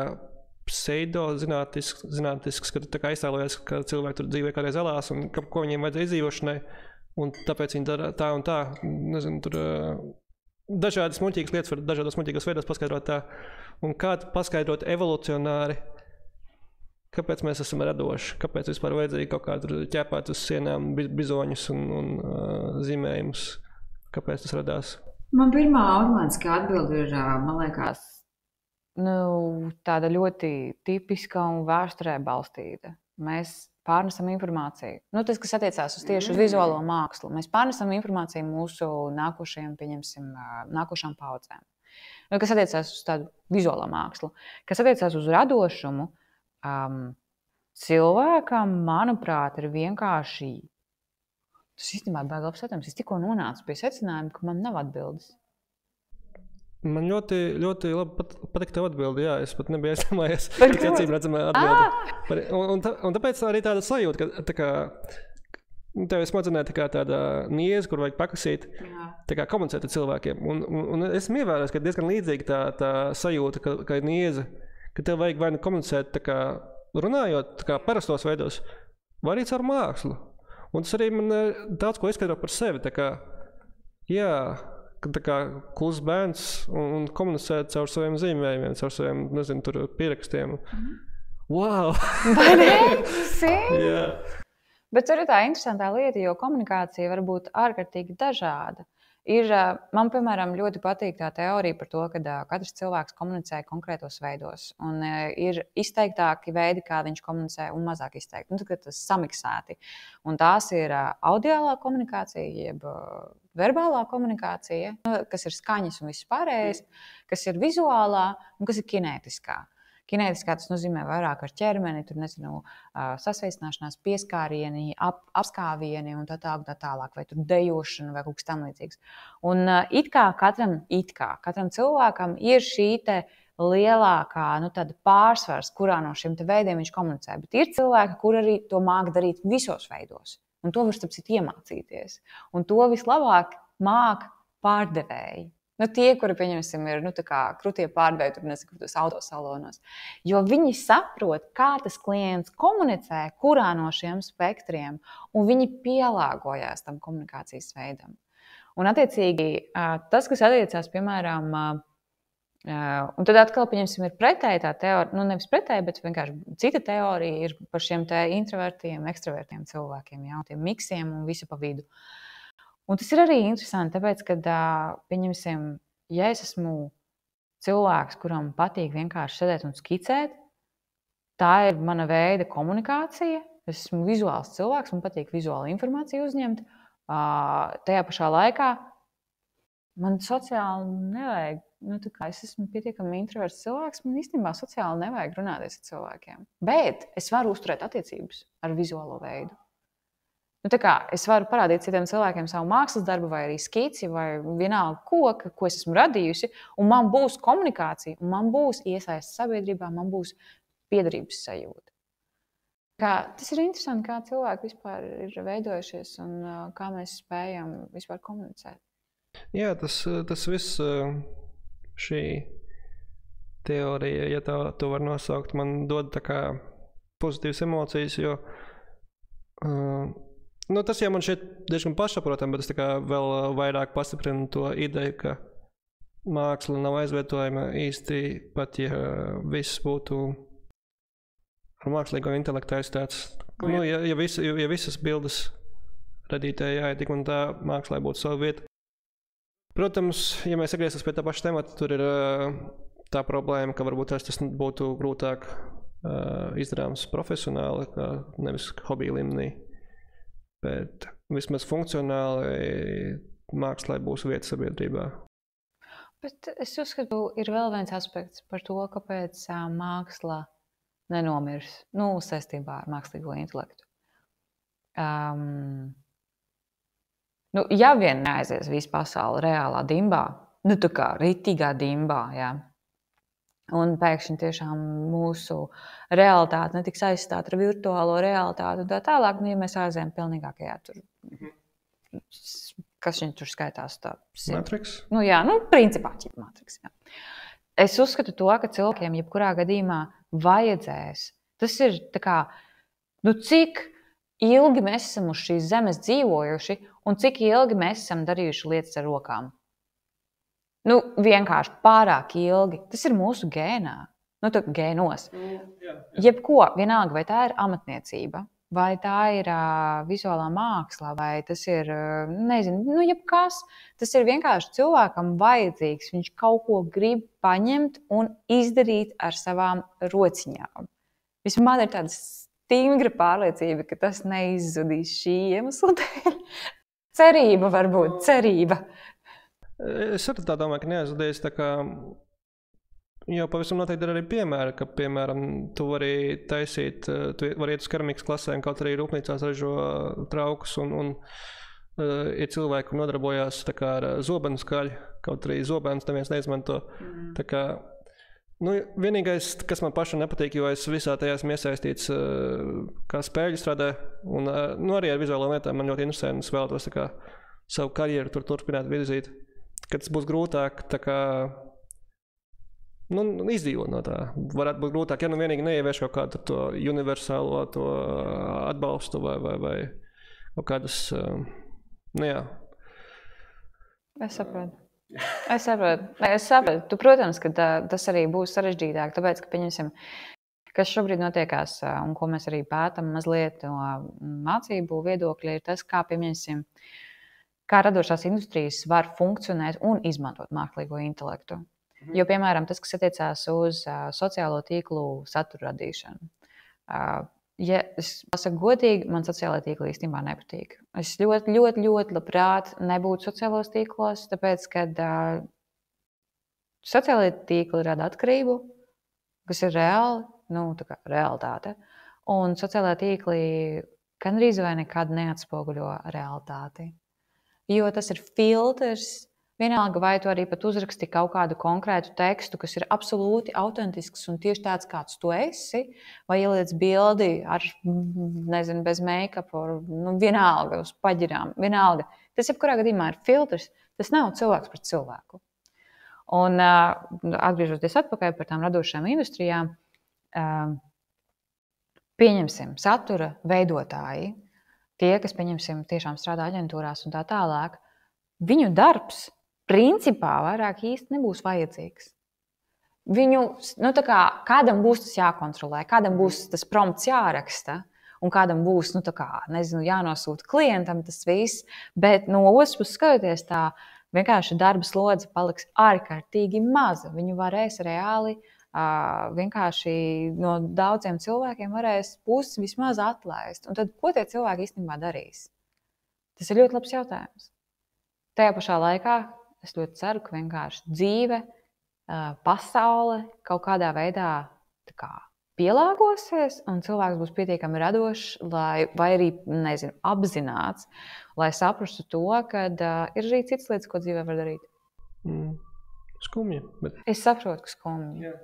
pseido-zinātnisks, kad tā kā iztēlojas, ka cilvēki tur dzīvo kādreiz alās un ko viņiem vajadzēja izdzīvošanai, un tāpēc viņi dara tā un tā. Nezinu, tur dažādas muļķīgas lietas var dažādos muļķīgos veidos paskaidrot tā. Un kā paskaidrot evolucionāri, kāpēc mēs esam radoši, kāpēc vispār vajadzēja kaut kā tur ķēpāt uz sienām bizoņus un zīmējumus, kāpēc tas radās. Man pirmā automātiskā atbilde ir, man liekas, tāda ļoti tipiska un vēsturē balstīta. Mēs pārnesam informāciju. Tas, kas attiecās tieši uz vizuālo mākslu. Mēs pārnesam informāciju mūsu nākošām paudzēm. Kas attiecās uz tādu vizuālo mākslu. Kas attiecās uz radošumu, cilvēkam, manuprāt, ir vienkārši... Tas īstenībā baigi labs jautājums. Es tikko nonācu pie secinājuma, ka man nav atbildes. Man ļoti, ļoti labi patīk tev atbildi, jā, es pat nebiju aizdomājies, tik acīmredzamā atbildi. Un tāpēc arī tāda sajūta, ka tā kā tev ir smadzenē tāda nieze, kur vajag pakasīt, tā kā komunicēt ar cilvēkiem. Un esmu ievērojis, ka diezgan līdzīga tā sajūta, ka ir nieze, ka tev vajag vai nu komunicēt tā kā runājot tā kā parastos veidos, vai arī caur mākslu. Un tas arī man daudz ko izskaidro par sevi, tā kā, jā, tā kā kluss bērns un komunicēt caur saviem zīmējumiem, caur saviem, nezinu, tur pierakstiem. Wow! Vai ne? Jā. Bet tur ir tā interesantā lieta, jo komunikācija var būt ārkārtīgi dažāda. Man, piemēram, ļoti patīk tā teorija par to, ka katrs cilvēks komunicē konkrētos veidos. Un ir izteiktāki veidi, kā viņš komunicē, un mazāk izteikti. Tad tas samiksēti. Un tās ir audiālā komunikācija, jeb verbālā komunikācija, kas ir skaņas un viss pārējais, kas ir vizuālā un kas ir kinētiskā. Kinētiskā tas nozīmē vairāk ar ķermeni, tur nezinu, sasveicināšanās, pieskārieni, apskāvieni un tā tālāk, vai tur dejošana vai kaut kas tam līdzīgs. Un it kā katram cilvēkam ir šī te lielākā tāda pārsvars, kurā no šiem te veidiem viņš komunicē. Bet ir cilvēki, kur arī to māk darīt visos veidos. Un to var starpcīt iemācīties. Un to vislabāk māk pārdevēji. Tie, kuri, pieņemsim, ir krutie pārdevēji, tur nezinu, tos autosalonos. Jo viņi saprot, kā tas klients komunicē, kurā no šiem spektriem, un viņi pielāgojās tam komunikācijas veidam. Un, attiecīgi, tas, kas attiecās, piemēram, un tad atkal, pieņemsim, ir pretēji tā teorija, nevis pretēji, bet vienkārši cita teorija ir par šiem te introvertiem, ekstravertiem cilvēkiem, tiem miksiem un visu pa vidu. Un tas ir arī interesanti, tāpēc, ka, pieņemsim, ja es esmu cilvēks, kuram patīk vienkārši sēdēt un skicēt, tā ir mana veida komunikācija. Es esmu vizuāls cilvēks, man patīk vizuālu informāciju uzņemt. Tajā pašā laikā man sociāli nevajag, es esmu pietiekami introverts cilvēks, man īstenībā sociāli nevajag runāties ar cilvēkiem. Bet es varu uzturēt attiecības ar vizuālo veidu. Es varu parādīt citiem cilvēkiem savu mākslas darbu, vai arī skici, vai vienalga ko es esmu radījusi, un man būs komunikācija, un man būs iesaiste sabiedrībā, man būs piederības sajūta. Tas ir interesanti, kā cilvēki vispār ir veidojušies un kā mēs spējam vispār komunicēt. Jā, tas viss, šī teorija, ja to var nosaukt, man dod tā kā pozitīvas emocijas, jo tas jau man šeit diezgan pašsaprotam, bet es tā kā vēl vairāk pastiprinu to ideju, ka māksla nav aizvietojama īsti pat, ja viss būtu ar mākslīgo intelektu aizstāts. Ja visas bildes radītāji tik un tā mākslā būtu savu vietu. Protams, ja mēs atgriezīsimies pie tā paša temata, tur ir tā problēma, ka varbūt tas būtu grūtāk izdarāms profesionāli, nevis hobija līmenī. Bet vismaz funkcionāli mākslai būs vieta sabiedrībā. Bet es uzskatu, ir vēl viens aspekts par to, kāpēc māksla nenomirs saistībā ar mākslīgo intelektu. Ja vien neaizies visu pasauli reālā dimbā, tā kā ritīgā dimbā, jā. Un pēkšņi tiešām mūsu realitāte netiks aizstāta ar virtuālo realitāti un tā tālāk, ja mēs aizējam pilnīgākajā tur, kas viņi tur skaitās tā. Matrix? Principā ķipa Matrix, jā. Es uzskatu to, ka cilvēkiem jebkurā gadījumā vajadzēs. Tas ir tā kā, cik ilgi mēs esam uz šīs zemes dzīvojuši un cik ilgi mēs esam darījuši lietas ar rokām. Vienkārši pārāk ilgi. Tas ir mūsu gēnā. Gēnos. Jebko, vienalga, vai tā ir amatniecība, vai tā ir vizuālā māksla, vai tas ir, nezinu, jebkas. Tas ir vienkārši cilvēkam vajadzīgs. Viņš kaut ko grib paņemt un izdarīt ar savām rociņām. Vismaz man ir tāda stingra pārliecība, ka tas neizzudīs šī iemesla dēļ. Cerība varbūt, cerība. Es arī tā domāju, ka neaizudīs, tā kā jau pavisam noteikti ir arī piemēri, ka, piemēram, tu vari taisīt, tu vari iet uz keramikas klasēm, kaut arī rūpnīcās ražo traukus un ir cilvēki, kur nodarbojās tā kā ar zobenu skaļu, kaut arī zobenus neviens neizmanto. Tā kā, vienīgais, kas man pašam nepatīk, jo es visā tajā esmu iesaistīts kā spēļu strādē un arī ar vizuālām lietām man ļoti interesē un es vēlētos tā kā savu karjeru tur turpināt virzīt. Kad tas būs grūtāk, tā kā izdzīvot no tā. Varētu būt grūtāk, ja vienīgi neievieš kaut kādu to universālo to atbalstu vai kaut kādas, jā. Es saprotu. Tu, protams, ka tas arī būs sarežģītāk, tāpēc, ka pieņemsim, kas šobrīd notiekās un ko mēs arī pētam mazliet no mācību viedokļa, ir tas, kā pieņemsim, kā radošās industrijas var funkcionēt un izmantot mākslīgo intelektu. Jo, piemēram, tas, kas attiecās uz sociālo tīklu satura radīšanu. Ja es pasaku godīgi, man sociālai tīkli īstenībā nepatīk. Es ļoti labprāt nebūtu sociālos tīklos, tāpēc, kad sociālai tīkli rada atkarību, kas ir reāli, tā kā realitāte. Un sociālai tīkli gandrīz vai nekad neatspoguļo realitāti. Jo tas ir filtrs, vienalga vai tu arī pat uzraksti kaut kādu konkrētu tekstu, kas ir absolūti autentisks un tieši tāds, kāds tu esi, vai ieliec bildi ar, nezinu, bez make-up, vienalga uz paģirām, vienalga. Tas jebkurā gadījumā ir filtrs, tas nav cilvēks pret cilvēku. Un atgriežoties atpakaļ par tām radošām industrijām, pieņemsim satura veidotāji, tie, kas, pieņemsim, tiešām strādā aģentūrās un tā tālāk, viņu darbs principā vairāk īsti nebūs vajadzīgs. Viņu, kādam būs tas jākontrolē, kādam būs tas prompts jāraksta un kādam būs, jānosūta klientam tas viss, bet no otras puses skatoties tā, vienkārši darba slodze paliks ārkārtīgi maza. Viņu varēs reāli vienkārši no daudziem cilvēkiem varēs pusi vismaz atlaist. Un tad, ko tie cilvēki īstenībā darīs? Tas ir ļoti labs jautājums. Tajā pašā laikā es ļoti ceru, ka vienkārši dzīve, pasaule kaut kādā veidā pielāgosies un cilvēks būs pietiekami radošs, vai arī, apzināts, lai saprastu to, ka ir arī citas lietas, ko dzīvē var darīt. Skumji. Bet... Es saprotu, ka skumji.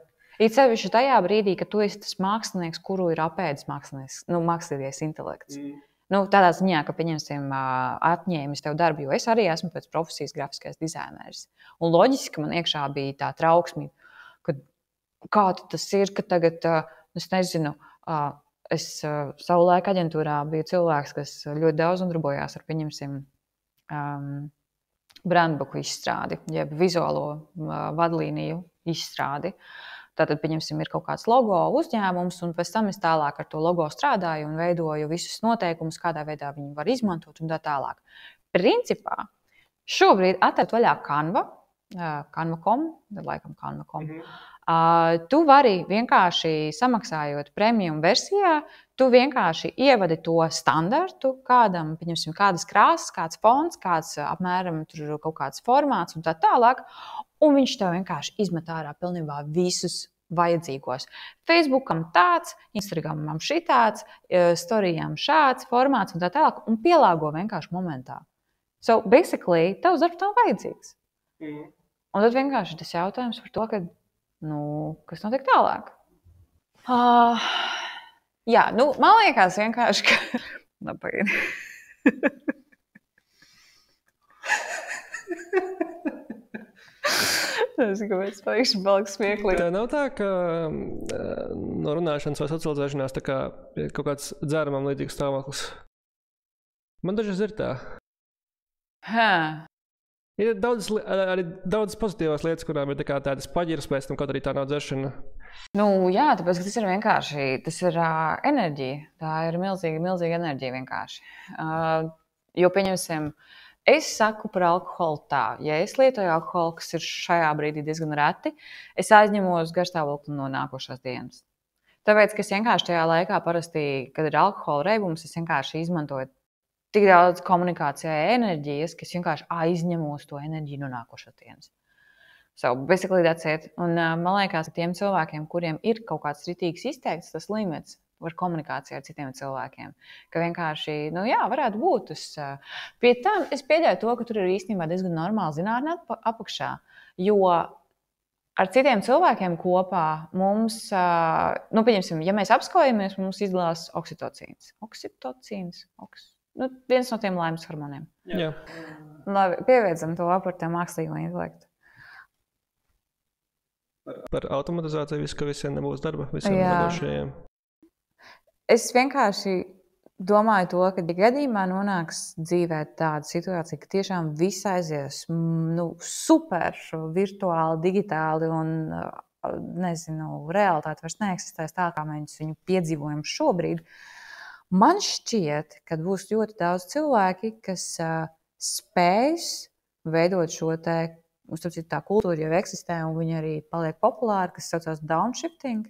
Ir sevišķi tajā brīdī, kad tu esi tas mākslinieks, kuru ir apēdis mākslīgais intelekts. Tādā ziņā, ka, pieņemsim, atņēmis tev darbu, jo es arī esmu pēc profesijas grafiskais dizainers. Un loģiski, ka man iekšā bija tā trauksmība, ka kā tas ir, ka tagad, es nezinu, es savu laiku aģentūrā biju cilvēks, kas ļoti daudz nodarbojās ar, pieņemsim, brandbuku izstrādi, jeb vizuālo vadlīniju izstrādi. Tātad, pieņemsim, ir kaut kāds logo uzņēmums, un pēc tam es tālāk ar to logo strādāju un veidoju visus noteikumus, kādā veidā viņi var izmantot un tā tālāk. Principā, šobrīd atvērt vaļā Canva, Canva.com, laikam Canva.com. Tu vari vienkārši samaksājot premium versijā, tu vienkārši ievadi to standartu, kādam, pieņemsim, kādas krāsas, kāds fonts, kāds apmēram tur kaut kāds formāts un tā tālāk, un viņš tev vienkārši izmet ārā pilnībā visus vajadzīgos. Facebookam tāds, Instagramam šitāds, storijām šāds formāts un tā tālāk, un pielāgo vienkārši momentā. So, basically, tavs darbs nav vajadzīgs. Un tad vienkārši tas jautājums par to, ka, kas notiek tālāk? Jā, man liekas vienkārši, ka... Napagaidi. Es kāpēc paikši paliks smieklīgi. Tā nav tā, ka no runāšanas vai socializēšanās tā kā kaut kāds dzēramam līdzīgs stāvoklis. Man dažreiz ir tā. Ir arī daudz pozitīvās lietas, kurām ir tādas paģiras pēc tam, kaut arī tā nav dzeršana. Jā, tāpēc, ka tas ir vienkārši, tas ir enerģija. Tā ir milzīga enerģija vienkārši. Jo, pieņemsim, es saku par alkoholu tā. Ja es lietoju alkoholu, kas ir šajā brīdī diezgan reti, es aizņemos garstāvokli no nākošās dienas. Tāpēc, ka es vienkārši tajā laikā parasti, kad ir alkohola reibums, es vienkārši izmantoju tik daudz komunikācijai enerģijas, ka es vienkārši aizņemos to enerģiju no nākošās dienas. So, basically that's it. Un man liekas, ka tiem cilvēkiem, kuriem ir kaut kāds ritīgs izteikts, tas limits var komunikācijā ar citiem cilvēkiem. Ka vienkārši, varētu būt. Pie tam es pieļauju to, ka tur ir īstenībā diezgan normāli zinātne apakšā, jo ar citiem cilvēkiem kopā mums, pieņemsim, ja mēs apskaujamies, mums izdalās oksitocīns. Viens no tiem laimes hormoniem. Jā. Labi, pieviedzam to par tiem mākslīgo intelektu. Par automatizāciju visu, ka visiem nebūs darba, visiem vadošajiem. Es vienkārši domāju to, ka gadījumā nonāks dzīvē tāda situācija, ka tiešām viss aizies super virtuāli, digitāli un, realitāte vairs neeksistēs tā, kā mēs viņu piedzīvojam šobrīd. Man šķiet, ka būs ļoti daudz cilvēki, kas spējas veidot šo tā kultūra jau eksistē, un viņi arī paliek populāri, kas saucās downshifting,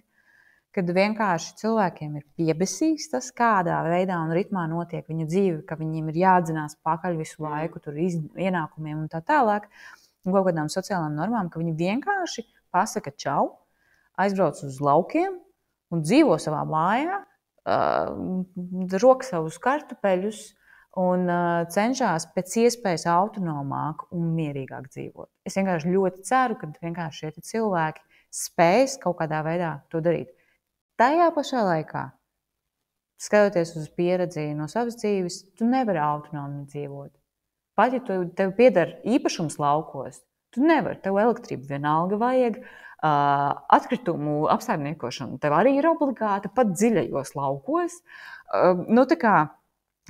kad vienkārši cilvēkiem ir piebesīgs tas, kādā veidā un ritmā notiek viņu dzīve, ka viņiem ir jādzinās pakaļ visu laiku, tur ienākumiem un tā tālāk, un kaut kādām sociālām normām, ka viņi vienkārši pasaka čau, aizbrauc uz laukiem un dzīvo savā mājā, rok savus kartupeļus un cenšas pēc iespējas autonomāk un mierīgāk dzīvot. Es vienkārši ļoti ceru, ka vienkārši šie cilvēki spējas kaut kādā veidā to darīt. Tajā pašā laikā, skatoties uz pieredzi no savas dzīves, tu nevari autonomi dzīvot. Pat ja tev pieder īpašums laukos, tu nevari, tev elektrību vienalga vajag, atkritumu apsaimniekošana tev arī ir obligāta, pat dziļajos laukos.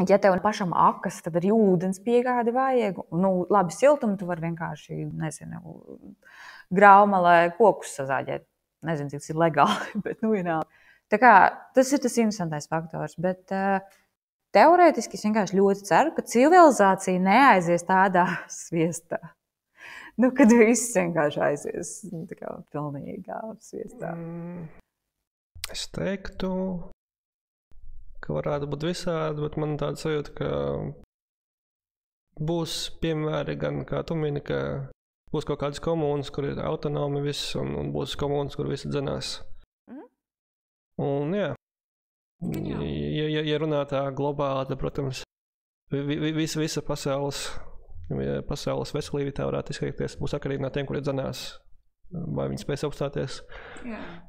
Ja tev pašam akas, tad arī ūdens piegādi vajag. Labi, siltumu tu vari vienkārši, graumalē kokus sazāģēt. Nezinu, cik tas ir legāli, bet vienalga. Tā kā tas ir tas interesantais faktors, bet teorētiski es vienkārši ļoti ceru, ka civilizācija neaizies tādā sviestā. Kad viss vienkārši aizies pilnīgā sviestā. Es teiktu, ka varētu būt visādi, bet man tāda sajūta, ka būs piemēri gan kā tu mini, ka būs kaut kādas komunas, kur ir autonomi viss, un būs komunas, kur visi dzenās. Un jā, ja runā tā globāli, tad, protams, visa pasaules veselība tā varētu izskatīties, būs atkarīgi no tiem, kuri dzenās, vai viņi spēs apstāties,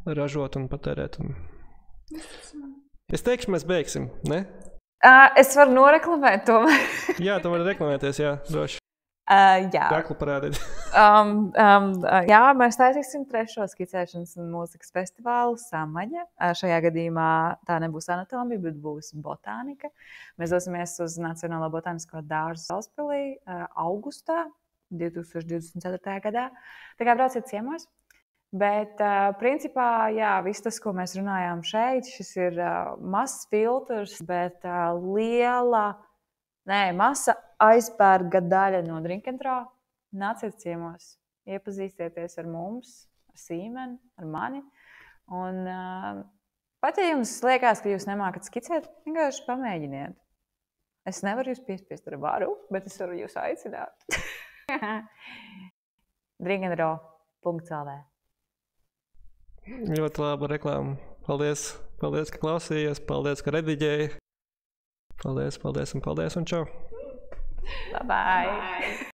ražot un patērēt. Es teikšu, mēs beigsim, ne? Es varu noreklamēt to. Jā, tu vari reklamēties, jā, droši. Jā. Reklu parādīt. Jā, mēs taisīsim 3. skicēšanas un mūzikas festivālu Samaņa. Šajā gadījumā tā nebūs anatomija, bet būs botānika. Mēs dosimies uz Nacionālo botānisko dārzu Salaspilī augustā 2024. gadā. Tā kā brauciet ciemos. Bet, principā, jā, viss tas, ko mēs runājām šeit, šis ir mazs filtrs, bet masa aizpērga daļa no Drink and Draw. Nāciet ciemos, iepazīstieties ar mums, ar Sīmeni, ar mani. Un pat ja jums liekas, ka jūs nemākat skicēt, vienkārši pamēģiniet. Es nevaru jūs piespiest ar varu, bet es varu jūs aicināt. drinkanddraw.lv Ļoti laba reklāma. Paldies, ka klausījies, paldies, ka rediģēji. Paldies un čau! Bye bye!